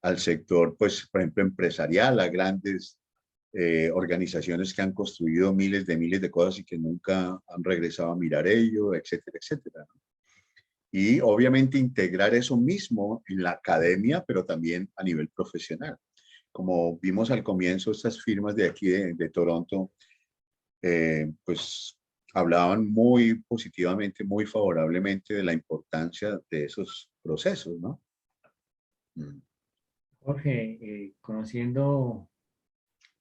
al sector, pues, por ejemplo, empresarial, a grandes organizaciones que han construido miles de cosas y que nunca han regresado a mirar ello, etcétera, etcétera, ¿no? Y obviamente integrar eso mismo en la academia, pero también a nivel profesional. Como vimos al comienzo, estas firmas de aquí de Toronto, pues hablaban muy positivamente, muy favorablemente de la importancia de esos procesos, ¿no? Mm. Jorge, conociendo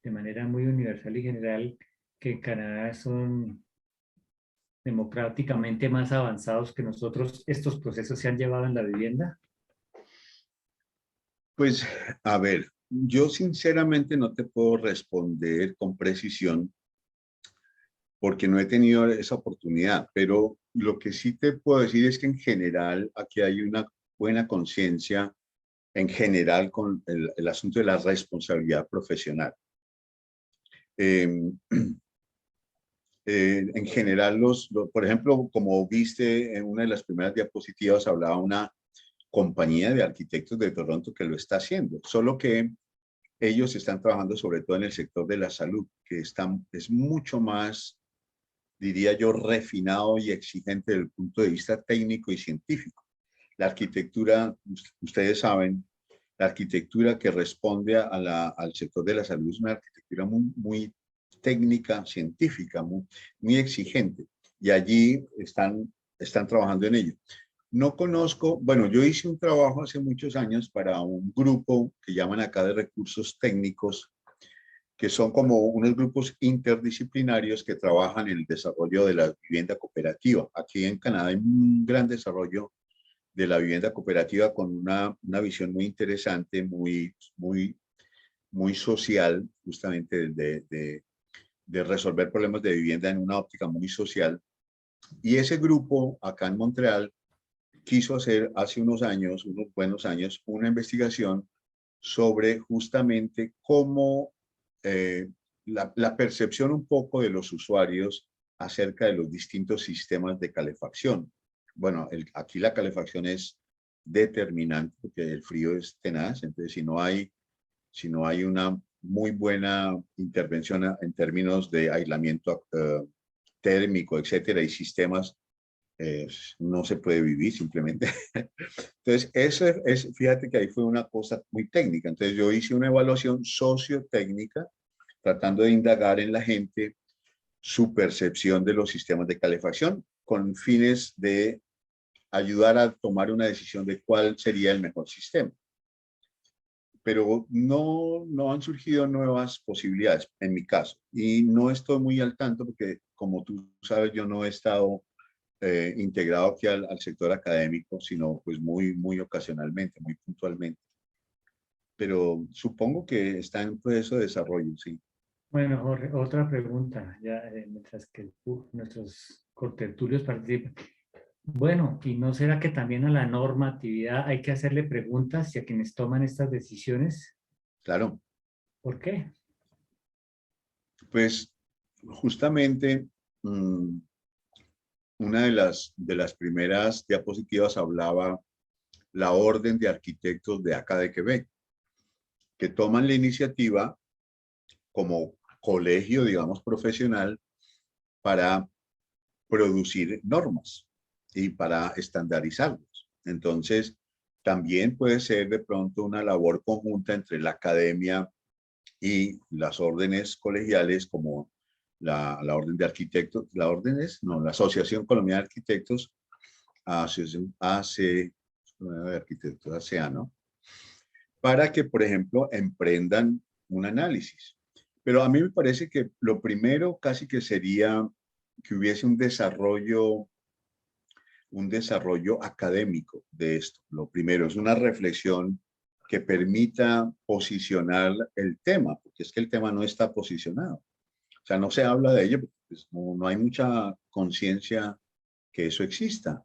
de manera muy universal y general que Canadá son democráticamente más avanzados que nosotros, ¿estos procesos se han llevado en la vivienda? Pues, a ver, yo sinceramente no te puedo responder con precisión porque no he tenido esa oportunidad, pero lo que sí te puedo decir es que en general aquí hay una buena conciencia en general con el asunto de la responsabilidad profesional. Eh, en general, por ejemplo, como viste en una de las primeras diapositivas, hablaba una compañía de arquitectos de Toronto que lo está haciendo, solo que ellos están trabajando sobre todo en el sector de la salud, que es mucho más, diría yo, refinado y exigente desde el punto de vista técnico y científico. La arquitectura, ustedes saben, la arquitectura que responde al sector de la salud es una arquitectura muy técnica, científica, muy exigente. Y allí están trabajando en ello. No conozco, bueno, yo hice un trabajo hace muchos años para un grupo que llaman acá de recursos técnicos, que son como unos grupos interdisciplinarios que trabajan en el desarrollo de la vivienda cooperativa. Aquí en Canadá hay un gran desarrollo de la vivienda cooperativa con una visión muy interesante, muy social, justamente de resolver problemas de vivienda en una óptica muy social. Y ese grupo acá en Montreal quiso hacer hace unos años, unos buenos años, una investigación sobre justamente cómo la percepción un poco de los usuarios acerca de los distintos sistemas de calefacción. Bueno, aquí la calefacción es determinante porque el frío es tenaz, entonces si no hay una muy buena intervención en términos de aislamiento térmico, etcétera, y sistemas, no se puede vivir simplemente. Entonces, fíjate que ahí fue una cosa muy técnica. Entonces, yo hice una evaluación sociotécnica tratando de indagar en la gente su percepción de los sistemas de calefacción con fines de ayudar a tomar una decisión de cuál sería el mejor sistema. Pero no han surgido nuevas posibilidades en mi caso. Y no estoy muy al tanto porque, como tú sabes, yo no he estado integrado aquí al sector académico, sino pues muy ocasionalmente, muy puntualmente. Pero supongo que está en proceso de desarrollo, sí. Bueno, Jorge, otra pregunta, ya mientras que nuestros contertulios participan. Bueno, ¿y no será que también a la normatividad hay que hacerle preguntas y a quienes toman estas decisiones? Claro, ¿Por qué? pues justamente una de las primeras diapositivas hablaba la Orden de Arquitectos de acá de Quebec, que toman la iniciativa como colegio, digamos, profesional para producir normas y para estandarizarlos. Entonces, también puede ser de pronto una labor conjunta entre la academia y las órdenes colegiales como la Orden de Arquitectos, la Asociación Colombiana de Arquitectos, Arquitectos ASEA, ¿no? Para que, por ejemplo, emprendan un análisis. Pero a mí me parece que lo primero casi que sería que hubiese un desarrollo académico de esto. Lo primero es una reflexión que permita posicionar el tema, porque es que el tema no está posicionado. O sea, no se habla de ello, porque pues, no hay mucha conciencia que eso exista.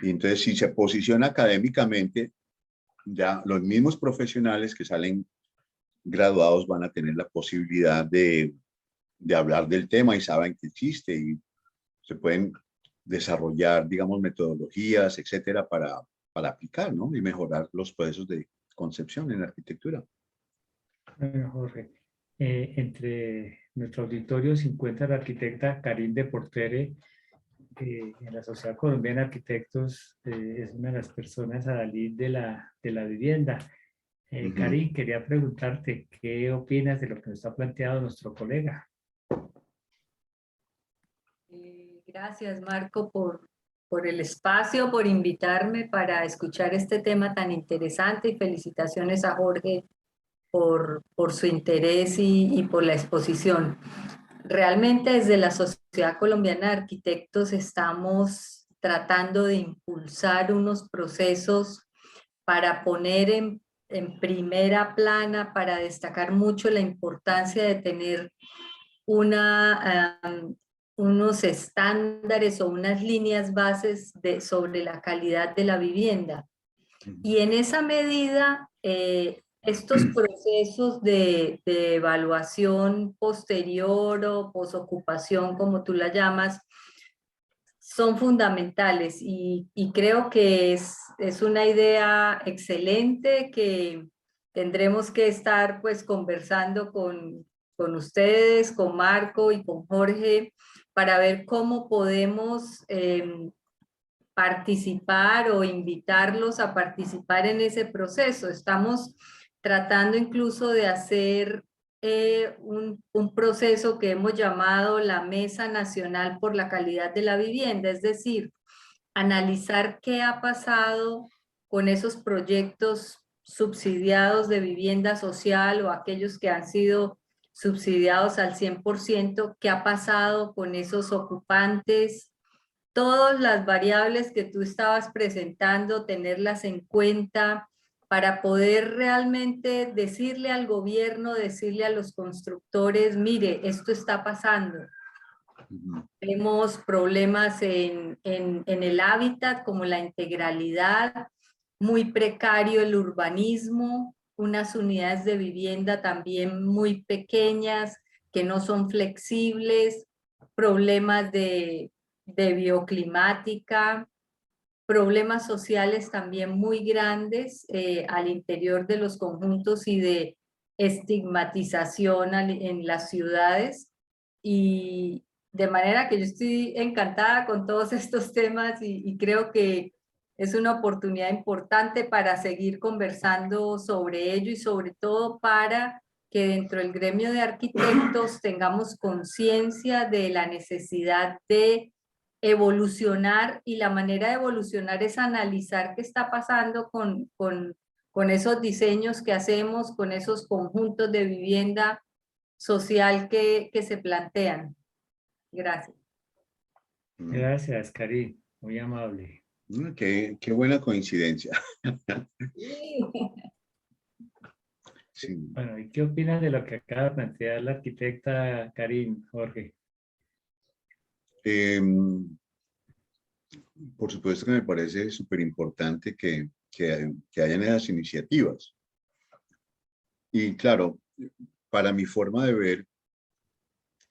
Y entonces, si se posiciona académicamente, ya los mismos profesionales que salen graduados van a tener la posibilidad de hablar del tema y saben que existe y se pueden desarrollar, digamos, metodologías, etcétera, para aplicar, ¿no? Y mejorar los procesos de concepción en la arquitectura. Bueno, Jorge, entre nuestro auditorio se encuentra la arquitecta Karin de Portere, en la Sociedad Colombiana de Arquitectos, es una de las personas a la lid de la vivienda. Ujú. Karin, quería preguntarte, ¿qué opinas de lo que nos está planteado nuestro colega? Gracias, Marco, por el espacio, por invitarme para escuchar este tema tan interesante y felicitaciones a Jorge por su interés y por la exposición. Realmente desde la Sociedad Colombiana de Arquitectos estamos tratando de impulsar unos procesos para poner en primera plana, para destacar mucho la importancia de tener unos estándares o unas líneas bases sobre la calidad de la vivienda. Y en esa medida, estos procesos de evaluación posterior o posocupación, como tú la llamas, son fundamentales y creo que es una idea excelente que tendremos que estar pues conversando con ustedes, con Marco y con Jorge para ver cómo podemos participar o invitarlos a participar en ese proceso. Estamos tratando incluso de hacer un proceso que hemos llamado la Mesa Nacional por la Calidad de la Vivienda, es decir, analizar qué ha pasado con esos proyectos subsidiados de vivienda social o aquellos que han sido subsidiados al 100%, qué ha pasado con esos ocupantes, todas las variables que tú estabas presentando, tenerlas en cuenta para poder realmente decirle al gobierno, decirle a los constructores, mire, esto está pasando. Vemos problemas en el hábitat como la integralidad, muy precario el urbanismo, unas unidades de vivienda también muy pequeñas que no son flexibles, problemas de bioclimática, problemas sociales también muy grandes al interior de los conjuntos y de estigmatización en las ciudades. Y de manera que yo estoy encantada con todos estos temas y creo que es una oportunidad importante para seguir conversando sobre ello y sobre todo para que dentro del gremio de arquitectos tengamos conciencia de la necesidad de evolucionar, y la manera de evolucionar es analizar qué está pasando con esos diseños que hacemos, con esos conjuntos de vivienda social que se plantean. Gracias. Gracias, Karin. Muy amable. Qué buena coincidencia. Sí. Bueno, ¿y qué opinas de lo que acaba de plantear la arquitecta Karin, Jorge? Por supuesto que me parece súper importante que hayan esas iniciativas. Y claro, para mi forma de ver,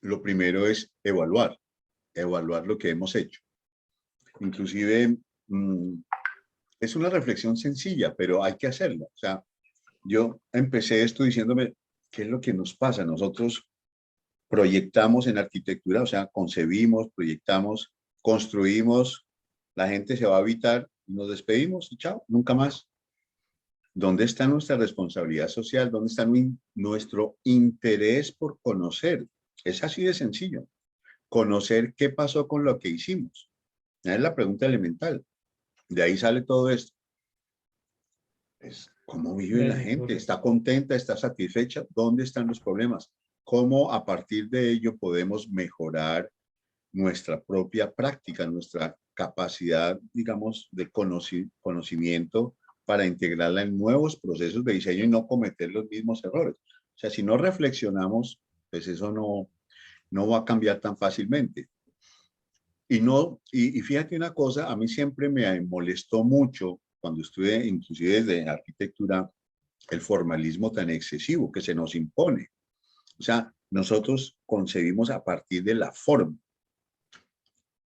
lo primero es evaluar lo que hemos hecho. Inclusive, es una reflexión sencilla, pero hay que hacerla. O sea, yo empecé esto diciéndome, ¿qué es lo que nos pasa? Nosotros proyectamos en arquitectura, o sea, concebimos, proyectamos, construimos, la gente se va a habitar, nos despedimos y chao, nunca más. ¿Dónde está nuestra responsabilidad social? ¿Dónde está nuestro interés por conocer? Es así de sencillo. Conocer qué pasó con lo que hicimos. Esa es la pregunta elemental. De ahí sale todo esto. ¿Cómo vive la gente? ¿Está contenta? ¿Está satisfecha? ¿Dónde están los problemas? ¿Cómo a partir de ello podemos mejorar nuestra propia práctica, nuestra capacidad, digamos, de conocimiento para integrarla en nuevos procesos de diseño y no cometer los mismos errores? O sea, si no reflexionamos, pues eso no va a cambiar tan fácilmente. Y fíjate una cosa, a mí siempre me molestó mucho cuando estudié, inclusive desde arquitectura, el formalismo tan excesivo que se nos impone. O sea, nosotros concebimos a partir de la forma.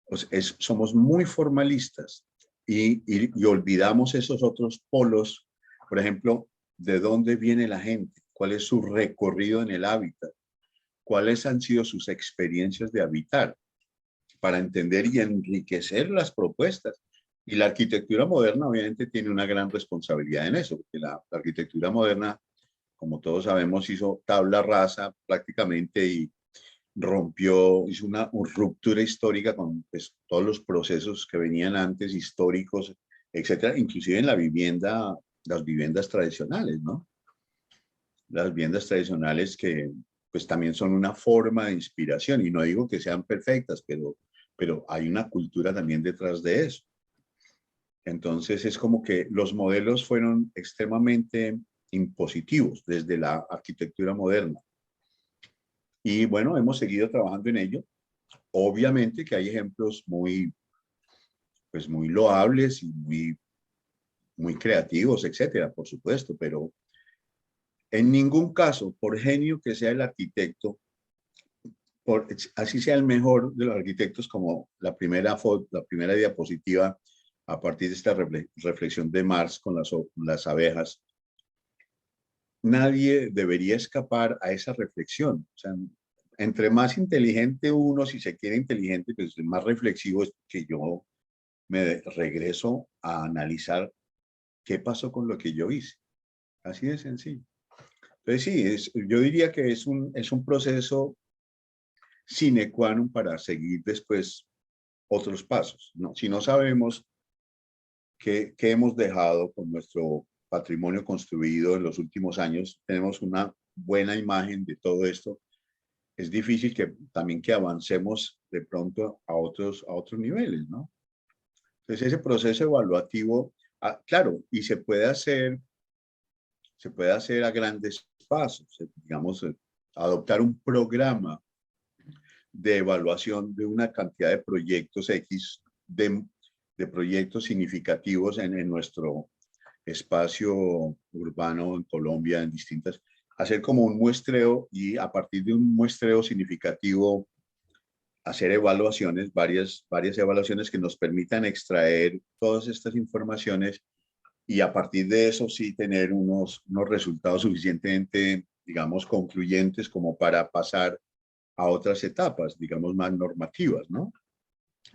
Pues somos muy formalistas y olvidamos esos otros polos. Por ejemplo, ¿de dónde viene la gente? ¿Cuál es su recorrido en el hábitat? ¿Cuáles han sido sus experiencias de habitar? Para entender y enriquecer las propuestas. Y la arquitectura moderna obviamente tiene una gran responsabilidad en eso, porque la arquitectura moderna, como todos sabemos, hizo tabla rasa prácticamente y hizo una ruptura histórica con pues, todos los procesos que venían antes, históricos, etcétera, inclusive en la vivienda, las viviendas tradicionales, ¿no? Las viviendas tradicionales que pues también son una forma de inspiración, y no digo que sean perfectas, pero hay una cultura también detrás de eso. Entonces es como que los modelos fueron extremadamente impositivos desde la arquitectura moderna. Y bueno, hemos seguido trabajando en ello. Obviamente que hay ejemplos muy loables y muy creativos, etcétera, por supuesto, pero en ningún caso, por genio que sea el arquitecto, así sea el mejor de los arquitectos, como la primera diapositiva a partir de esta reflexión de Marx con las abejas, nadie debería escapar a esa reflexión. O sea, entre más inteligente uno, si se quiere inteligente, pues más reflexivo es que yo me regreso a analizar qué pasó con lo que yo hice. Así de sencillo. Entonces sí, yo diría que es un proceso sine qua non para seguir después otros pasos, ¿no? Si no sabemos qué hemos dejado con nuestro patrimonio construido en los últimos años, tenemos una buena imagen de todo esto, es difícil también que avancemos de pronto a otros niveles, ¿no? Entonces ese proceso evaluativo, claro, y se puede hacer a grandes pasos, digamos, adoptar un programa de evaluación de una cantidad de proyectos X, de proyectos significativos en nuestro espacio urbano en Colombia, en distintas, hacer como un muestreo y a partir de un muestreo significativo hacer evaluaciones, varias evaluaciones que nos permitan extraer todas estas informaciones y a partir de eso sí tener unos resultados suficientemente, digamos, concluyentes como para pasar a otras etapas, digamos, más normativas, ¿no?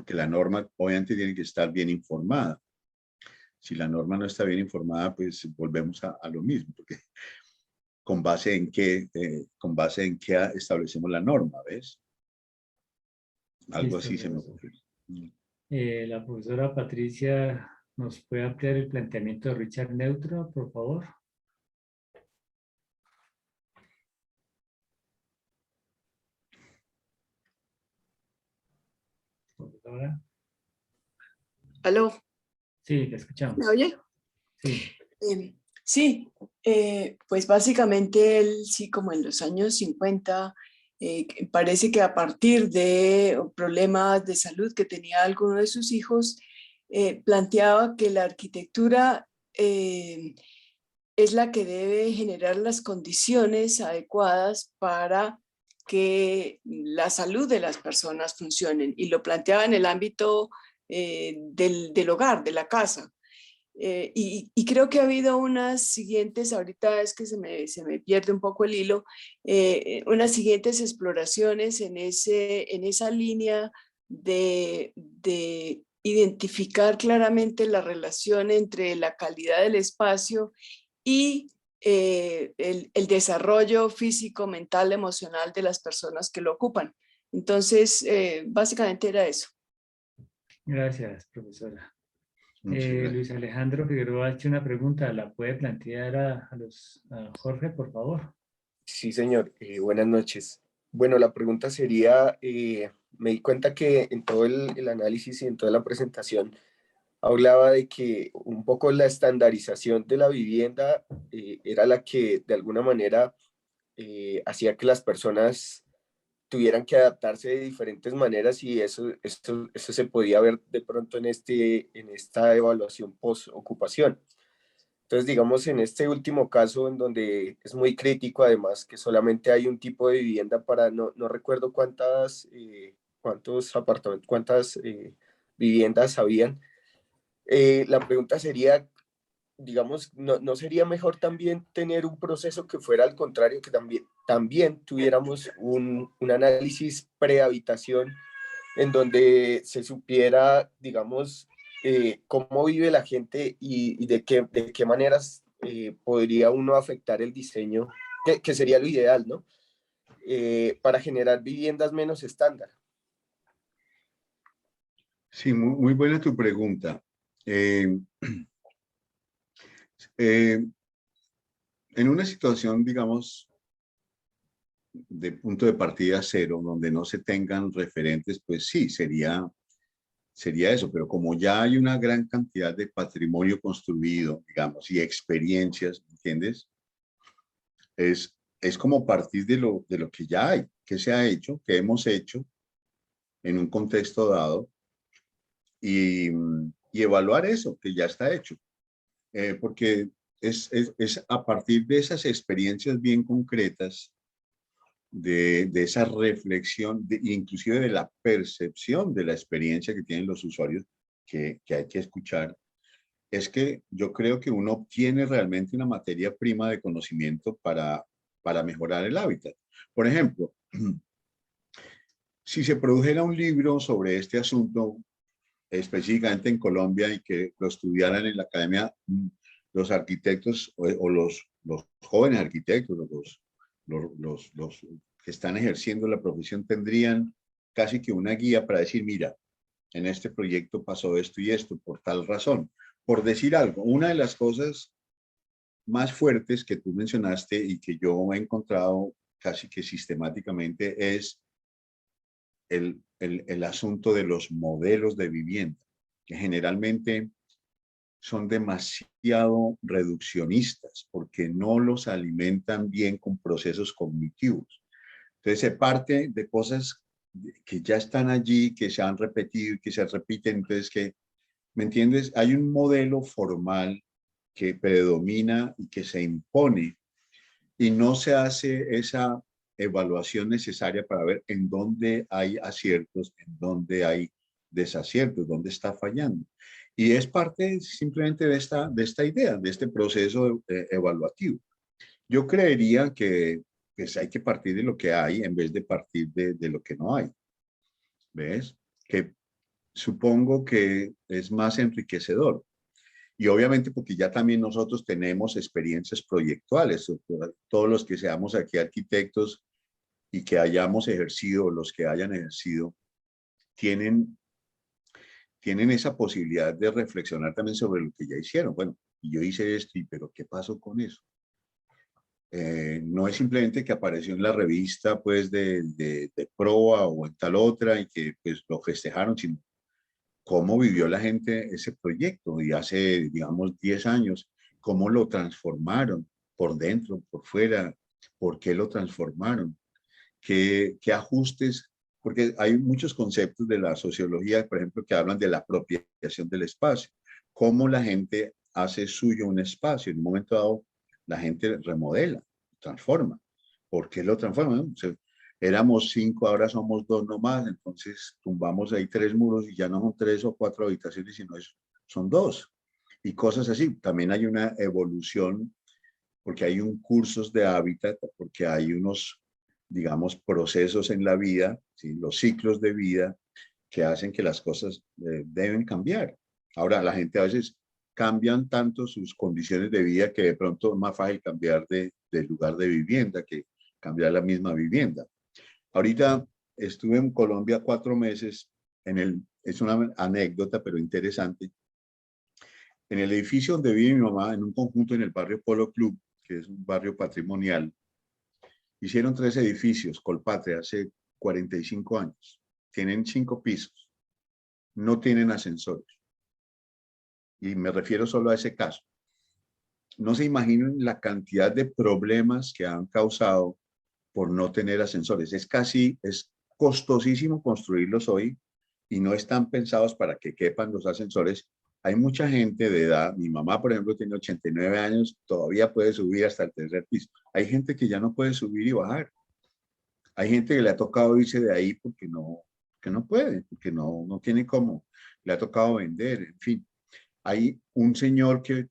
Que la norma obviamente tiene que estar bien informada. Si la norma no está bien informada, pues volvemos a lo mismo, porque con base en qué establecemos la norma, ¿ves? Algo Listo, así se me profesor. ocurre. La profesora Patricia, ¿nos puede ampliar el planteamiento de Richard Neutro, por favor? Profesora. ¿Aló? Sí, te escuchamos. ¿Me oye? Sí. Sí, pues básicamente él sí, como en los años 50, parece que a partir de problemas de salud que tenía alguno de sus hijos, planteaba que la arquitectura es la que debe generar las condiciones adecuadas para que la salud de las personas funcionen, y lo planteaba en el ámbito del hogar, de la casa. Y creo que ha habido unas siguientes, ahorita es que se me pierde un poco el hilo, unas siguientes exploraciones en esa línea de identificar claramente la relación entre la calidad del espacio y el desarrollo físico, mental, emocional de las personas que lo ocupan. Entonces, básicamente era eso. Gracias, profesora. Muchas gracias. Luis Alejandro Figueroa ha hecho una pregunta. ¿La puede plantear a Jorge, por favor? Sí, señor. Buenas noches. Bueno, la pregunta sería, me di cuenta que en todo el análisis y en toda la presentación hablaba de que un poco la estandarización de la vivienda era la que de alguna manera hacía que las personas tuvieran que adaptarse de diferentes maneras, y eso se podía ver de pronto en esta evaluación post-ocupación. Entonces, digamos, en este último caso, en donde es muy crítico, además, que solamente hay un tipo de vivienda para, no recuerdo cuántos apartamentos, cuántas viviendas habían. La pregunta sería, digamos, ¿no sería mejor también tener un proceso que fuera al contrario, que también tuviéramos un análisis prehabitación en donde se supiera, digamos, cómo vive la gente y de qué maneras podría uno afectar el diseño, que sería lo ideal, ¿no? Para generar viviendas menos estándar. Sí, muy buena tu pregunta. En una situación, digamos, de punto de partida cero, donde no se tengan referentes, pues sí, sería eso, pero como ya hay una gran cantidad de patrimonio construido, digamos, y experiencias, ¿entiendes? Es como partir de lo que ya hay, que se ha hecho, que hemos hecho en un contexto dado y evaluar eso que ya está hecho. Porque es a partir de esas experiencias bien concretas, de esa reflexión, inclusive de la percepción de la experiencia que tienen los usuarios, que hay que escuchar, es que yo creo que uno obtiene realmente una materia prima de conocimiento para mejorar el hábitat. Por ejemplo, si se produjera un libro sobre este asunto, específicamente en Colombia y que lo estudiaran en la academia los arquitectos o los jóvenes arquitectos, los que están ejerciendo la profesión tendrían casi que una guía para decir, mira, en este proyecto pasó esto y esto por tal razón. Por decir algo, una de las cosas más fuertes que tú mencionaste y que yo he encontrado casi que sistemáticamente es el asunto de los modelos de vivienda, que generalmente son demasiado reduccionistas porque no los alimentan bien con procesos cognitivos. Entonces se parte de cosas que ya están allí, que se han repetido y que se repiten. Entonces, ¿me entiendes? Hay un modelo formal que predomina y que se impone y no se hace esa evaluación necesaria para ver en dónde hay aciertos, en dónde hay desaciertos, dónde está fallando. Y es parte simplemente de esta idea, de este proceso evaluativo. Yo creería que pues, hay que partir de lo que hay en vez de partir de lo que no hay. ¿Ves? Que supongo que es más enriquecedor. Y obviamente porque ya también nosotros tenemos experiencias proyectuales, todos los que seamos aquí arquitectos y que hayamos ejercido, los que hayan ejercido, tienen esa posibilidad de reflexionar también sobre lo que ya hicieron. Bueno, yo hice esto, pero ¿qué pasó con eso? No es simplemente que apareció en la revista pues de Proa o en tal otra y que pues lo festejaron, sino cómo vivió la gente ese proyecto y hace, digamos, 10 años, cómo lo transformaron por dentro, por fuera, por qué lo transformaron, qué ajustes, porque hay muchos conceptos de la sociología, por ejemplo, que hablan de la apropiación del espacio, cómo la gente hace suyo un espacio. En un momento dado, la gente remodela, transforma. ¿Por qué lo transforma? O sea, éramos 5, ahora somos 2 nomás, entonces tumbamos ahí 3 muros y ya no son 3 o 4 habitaciones, sino son 2. Y cosas así. También hay una evolución, porque hay cursos de hábitat, porque hay unos, digamos, procesos en la vida, ¿sí? Los ciclos de vida que hacen que las cosas deben cambiar. Ahora, la gente a veces cambian tanto sus condiciones de vida que de pronto es más fácil cambiar de lugar de vivienda que cambiar la misma vivienda. Ahorita estuve en Colombia 4 meses, es una anécdota, pero interesante. En el edificio donde vive mi mamá, en un conjunto en el barrio Polo Club, que es un barrio patrimonial, hicieron 3 edificios, Colpatria, hace 45 años. Tienen 5 pisos. No tienen ascensores. Y me refiero solo a ese caso. No se imaginan la cantidad de problemas que han causado por no tener ascensores. Es costosísimo construirlos hoy y no están pensados para que quepan los ascensores. Hay mucha gente de edad, mi mamá por ejemplo tiene 89 años, todavía puede subir hasta el 3er piso. Hay gente que ya no puede subir y bajar. Hay gente que le ha tocado irse de ahí porque no puede, porque no tiene cómo. Le ha tocado vender, en fin. Hay un señor que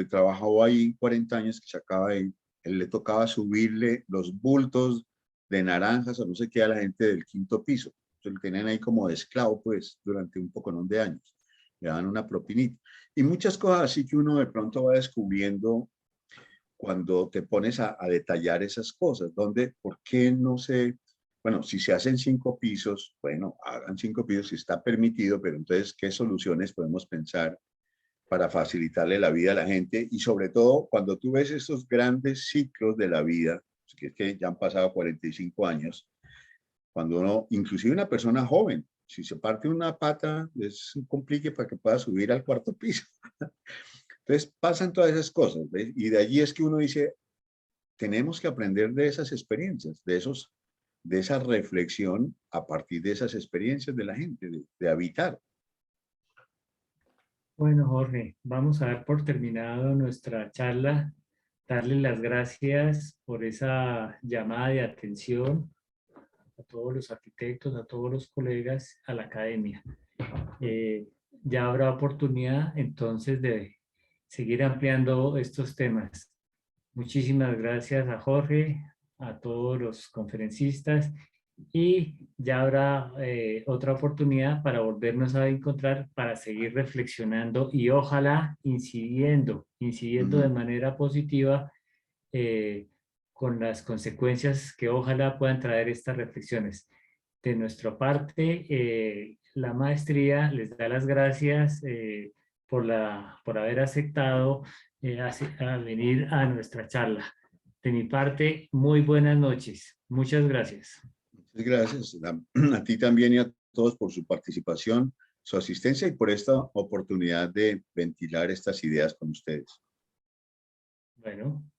trabajó ahí 40 años que se acaba de ir. Él le tocaba subirle los bultos de naranjas o no sé qué a la gente del 5.º piso. Entonces lo tenían ahí como de esclavo, pues, durante un poco de años. Le dan una propinita. Y muchas cosas así que uno de pronto va descubriendo cuando te pones a detallar esas cosas. ¿Por qué no se... Bueno, si se hacen 5 pisos, bueno, hagan 5 pisos si está permitido, pero entonces, ¿qué soluciones podemos pensar para facilitarle la vida a la gente? Y sobre todo, cuando tú ves estos grandes ciclos de la vida, que es que ya han pasado 45 años, cuando uno, inclusive una persona joven, si se parte una pata, es un complique para que pueda subir al 4.º piso. Entonces pasan todas esas cosas, ¿ves? Y de allí es que uno dice, tenemos que aprender de esas experiencias, de esa reflexión a partir de esas experiencias de la gente, de habitar. Bueno, Jorge, vamos a dar por terminado nuestra charla, darle las gracias por esa llamada de atención a todos los arquitectos, a todos los colegas, a la academia. Ya habrá oportunidad entonces de seguir ampliando estos temas. Muchísimas gracias a Jorge, a todos los conferencistas y ya habrá otra oportunidad para volvernos a encontrar para seguir reflexionando y ojalá incidiendo de manera positiva con las consecuencias que ojalá puedan traer estas reflexiones. De nuestra parte, la maestría les da las gracias por haber aceptado a venir a nuestra charla. De mi parte, muy buenas noches. Muchas gracias. Muchas gracias a ti también y a todos por su participación, su asistencia y por esta oportunidad de ventilar estas ideas con ustedes. Bueno.